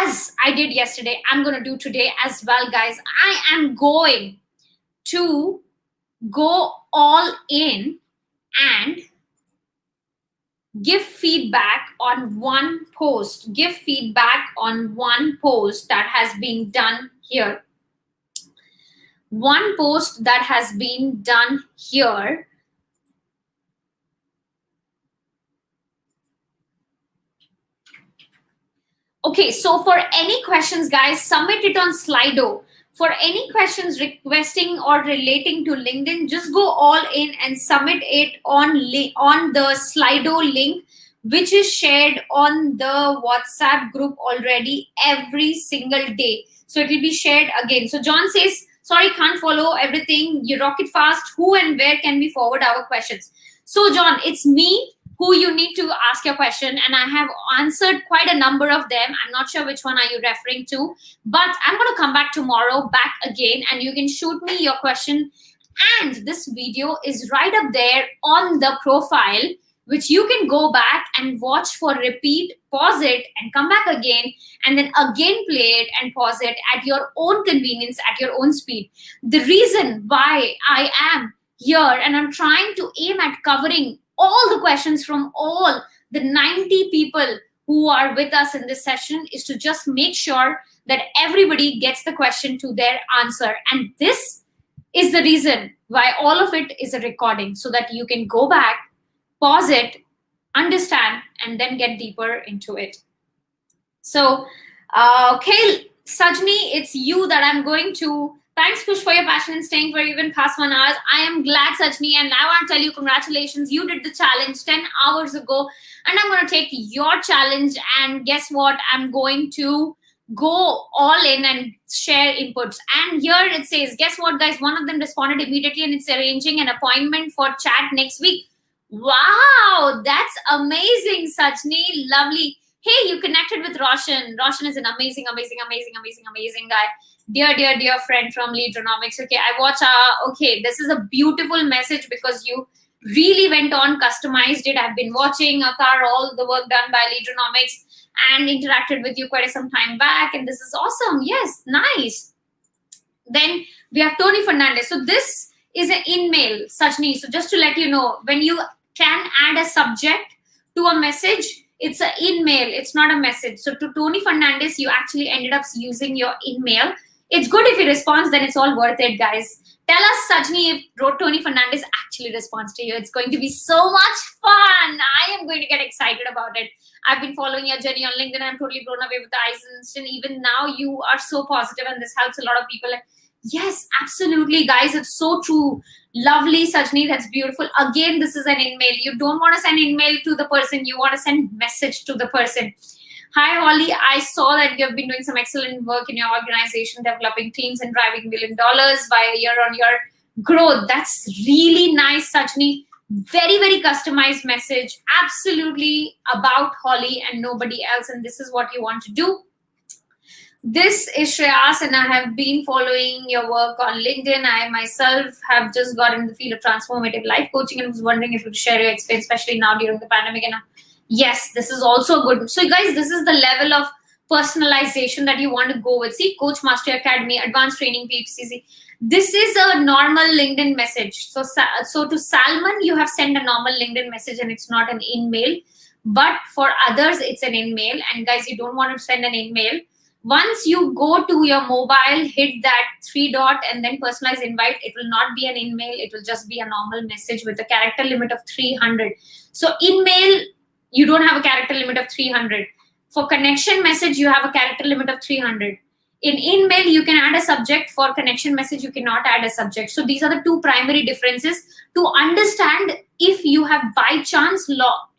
as I did yesterday, I'm going to do today as well, guys. I am going to go all in and give feedback on one post. Give feedback on one post that has been done here. One post that has been done here. Okay, so for any questions, guys, submit it on Slido. For any questions requesting or relating to LinkedIn, just go all in and submit it on the Slido link, which is shared on the WhatsApp group already every single day. So it will be shared again. So John says, sorry, can't follow everything. You rock it fast. Who and where can we forward our questions? So John, it's me who you need to ask your question, and I have answered quite a number of them. I'm not sure which one are you referring to, but I'm going to come back tomorrow back again, and you can shoot me your question, and this video is right up there on the profile, which you can go back and watch for repeat, pause it and come back again, and then again play it and pause it at your own convenience, at your own speed. The reason why I am here and I'm trying to aim at covering all the questions from all the 90 people who are with us in this session is to just make sure that everybody gets the question to their answer. And this is the reason why all of it is a recording, so that you can go back, pause it, understand, and then get deeper into it. So, okay, Sajni, it's you that I'm going to. Thanks, Push, for your passion and staying for even past 1 hour. I am glad, Sajni, and I want to tell you congratulations. You did the challenge 10 hours ago, and I'm going to take your challenge, and guess what? I'm going to go all in and share inputs. And here it says, guess what, guys? One of them responded immediately, and it's arranging an appointment for chat next week. Wow, that's amazing, Sajni. Lovely. Hey, you connected with Roshan. Roshan is an amazing guy. Dear friend from Leadonomics. Okay, I watch. Okay, this is a beautiful message because you really went on, customized it. I've been watching Athar, all the work done by Leadonomics, and interacted with you quite some time back. And this is awesome. Yes, nice. Then we have Tony Fernandez. So this is an in-mail, Sajni. So just to let you know, when you can add a subject to a message, it's an in-mail. It's not a message. So to Tony Fernandez, you actually ended up using your in-mail. It's good if he responds, then it's all worth it, guys. Tell us, Sajni, if Tony Fernandez actually responds to you. It's going to be so much fun. I am going to get excited about it. I've been following your journey on LinkedIn. I'm totally blown away with the eyes. And even now, you are so positive, and this helps a lot of people. Yes, absolutely, guys. It's so true. Lovely, Sajni. That's beautiful. Again, this is an in-mail. You don't want to send in-mail to the person. You want to send message to the person. Hi, Holly. I saw that you have been doing some excellent work in your organization, developing teams and driving $1 million by year-on-year growth. That's really nice, Sajni. Very customized message. Absolutely about Holly and nobody else. And this is what you want to do. This is Shreyas, and I have been following your work on LinkedIn. I myself have just got in the field of transformative life coaching and was wondering if you could share your experience, especially now during the pandemic. And yes, this is also good. So guys, this is the level of personalization that you want to go with. See, Coach Mastery Academy, Advanced Training, PHCC. This is a normal LinkedIn message. So to Salman, you have sent a normal LinkedIn message and it's not an in-mail. But for others, it's an in-mail. And guys, you don't want to send an in-mail. Once you go to your mobile, hit that 3 dot and then personalize invite. It will not be an in-mail. It will just be a normal message with a character limit of 300. So in-mail, you don't have a character limit of 300. For connection message, you have a character limit of 300. In email, you can add a subject. For connection message, you cannot add a subject. So these are the two primary differences to understand if you have by chance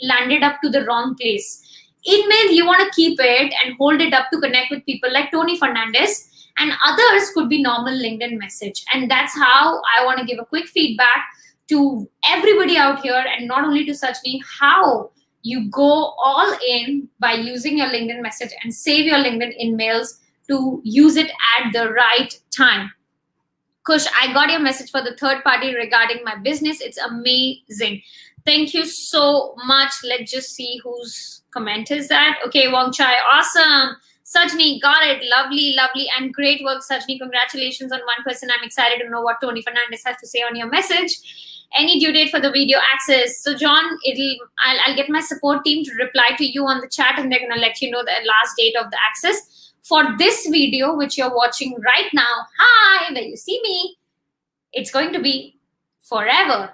landed up to the wrong place. Email, you want to keep it and hold it up to connect with people like Tony Fernandez, and others could be normal LinkedIn message. And that's how I want to give a quick feedback to everybody out here, and not only to Sajni, how you go all in by using your LinkedIn message and save your LinkedIn emails to use it at the right time. Kush, I got your message for the third party regarding my business. It's amazing. Thank you so much. Let's just see whose comment is that. Okay, Wong Chai, awesome. Sajni, got it. Lovely, lovely, and great work, Sajni. Congratulations on 1%. I'm excited to know what Tony Fernandez has to say on your message. Any due date for the video access? So John, I'll get my support team to reply to you on the chat, and they're gonna let you know the last date of the access. For this video, which you're watching right now, hi, where you see me, it's going to be forever.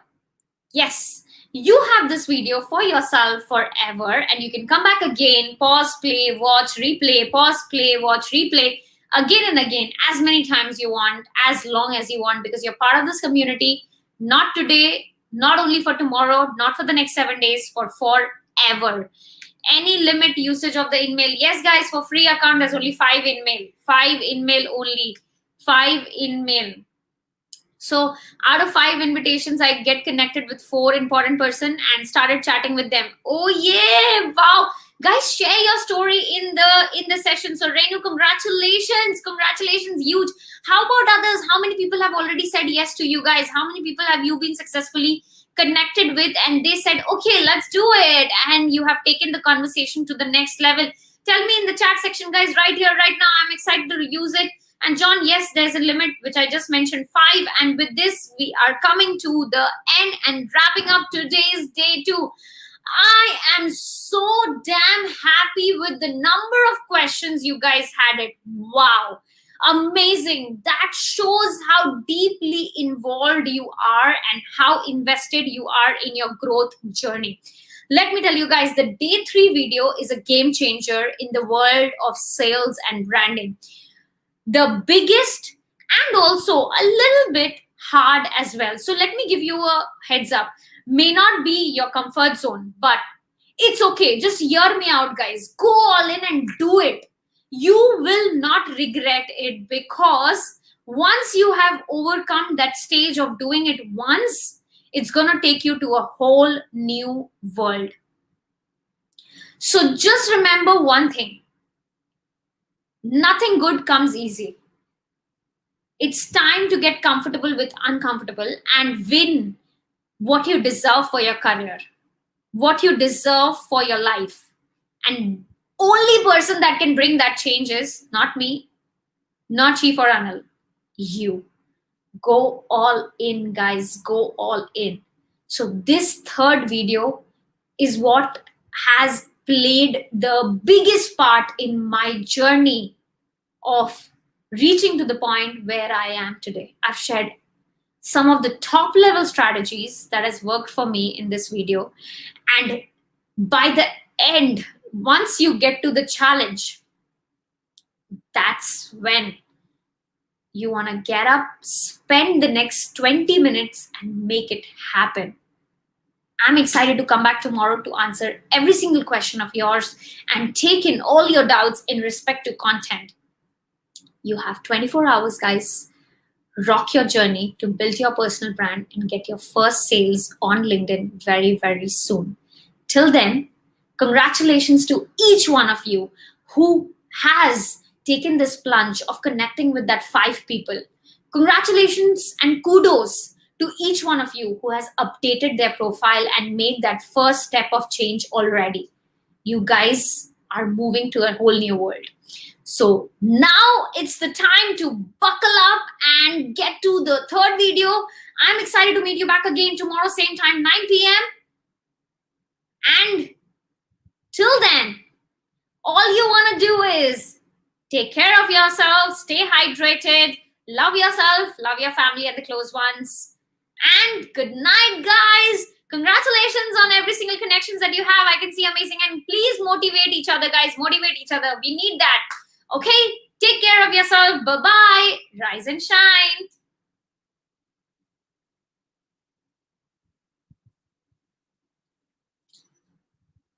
Yes, you have this video for yourself forever, and you can come back again, pause, play, watch, replay, pause, play, watch, replay, again and again, as many times you want, as long as you want, because you're part of this community, not today, not only for tomorrow, not for the next 7 days, for forever. Any limit usage of the InMail? Yes, guys, for free account, there's only 5 InMail. 5 InMail only. 5 InMail. So out of 5 invitations, I get connected with 4 important person and started chatting with them. Oh yeah, wow. Guys, share your story in the session. So Renu, congratulations. Congratulations, huge. How about others? How many people have already said yes to you guys? How many people have you been successfully connected with and they said, okay, let's do it, and you have taken the conversation to the next level? Tell me in the chat section, guys, right here, right now. I'm excited to use it. And John, yes, there's a limit, which I just mentioned, 5. And with this, we are coming to the end and wrapping up today's day 2. I am so damn happy with the number of questions you guys had it. Wow. Amazing. That shows how deeply involved you are and how invested you are in your growth journey. Let me tell you guys, the day 3 video is a game changer in the world of sales and branding. The biggest and also a little bit hard as well. So let me give you a heads up. May not be your comfort zone, but it's okay. Just hear me out, guys. Go all in and do it. You will not regret it, because once you have overcome that stage of doing it once, it's going to take you to a whole new world. So just remember one thing. Nothing good comes easy. It's time to get comfortable with uncomfortable and win what you deserve for your career, what you deserve for your life. And only person that can bring that change is not me, not Chief or Anil, you. Go all in, guys. Go all in. So this third video is what has played the biggest part in my journey of reaching to the point where I am today. I've shared some of the top level strategies that has worked for me in this video. And by the end, once you get to the challenge, that's when you want to get up, spend the next 20 minutes and make it happen. I'm excited to come back tomorrow to answer every single question of yours and take in all your doubts in respect to content. You have 24 hours, guys. Rock your journey to build your personal brand and get your first sales on LinkedIn very, very soon. Till then, congratulations to each one of you who has taken this plunge of connecting with that 5 people. Congratulations and kudos to each one of you who has updated their profile and made that first step of change already. You guys are moving to a whole new world. So now it's the time to buckle up and get to the third video. I'm excited to meet you back again tomorrow, same time, 9 p.m. And till then, all you want to do is take care of yourself, stay hydrated, love yourself, love your family and the close ones. And good night, guys. Congratulations on every single connections that you have. I can see amazing. And please motivate each other, guys. Motivate each other. We need that. Okay? Take care of yourself. Bye bye. Rise and shine.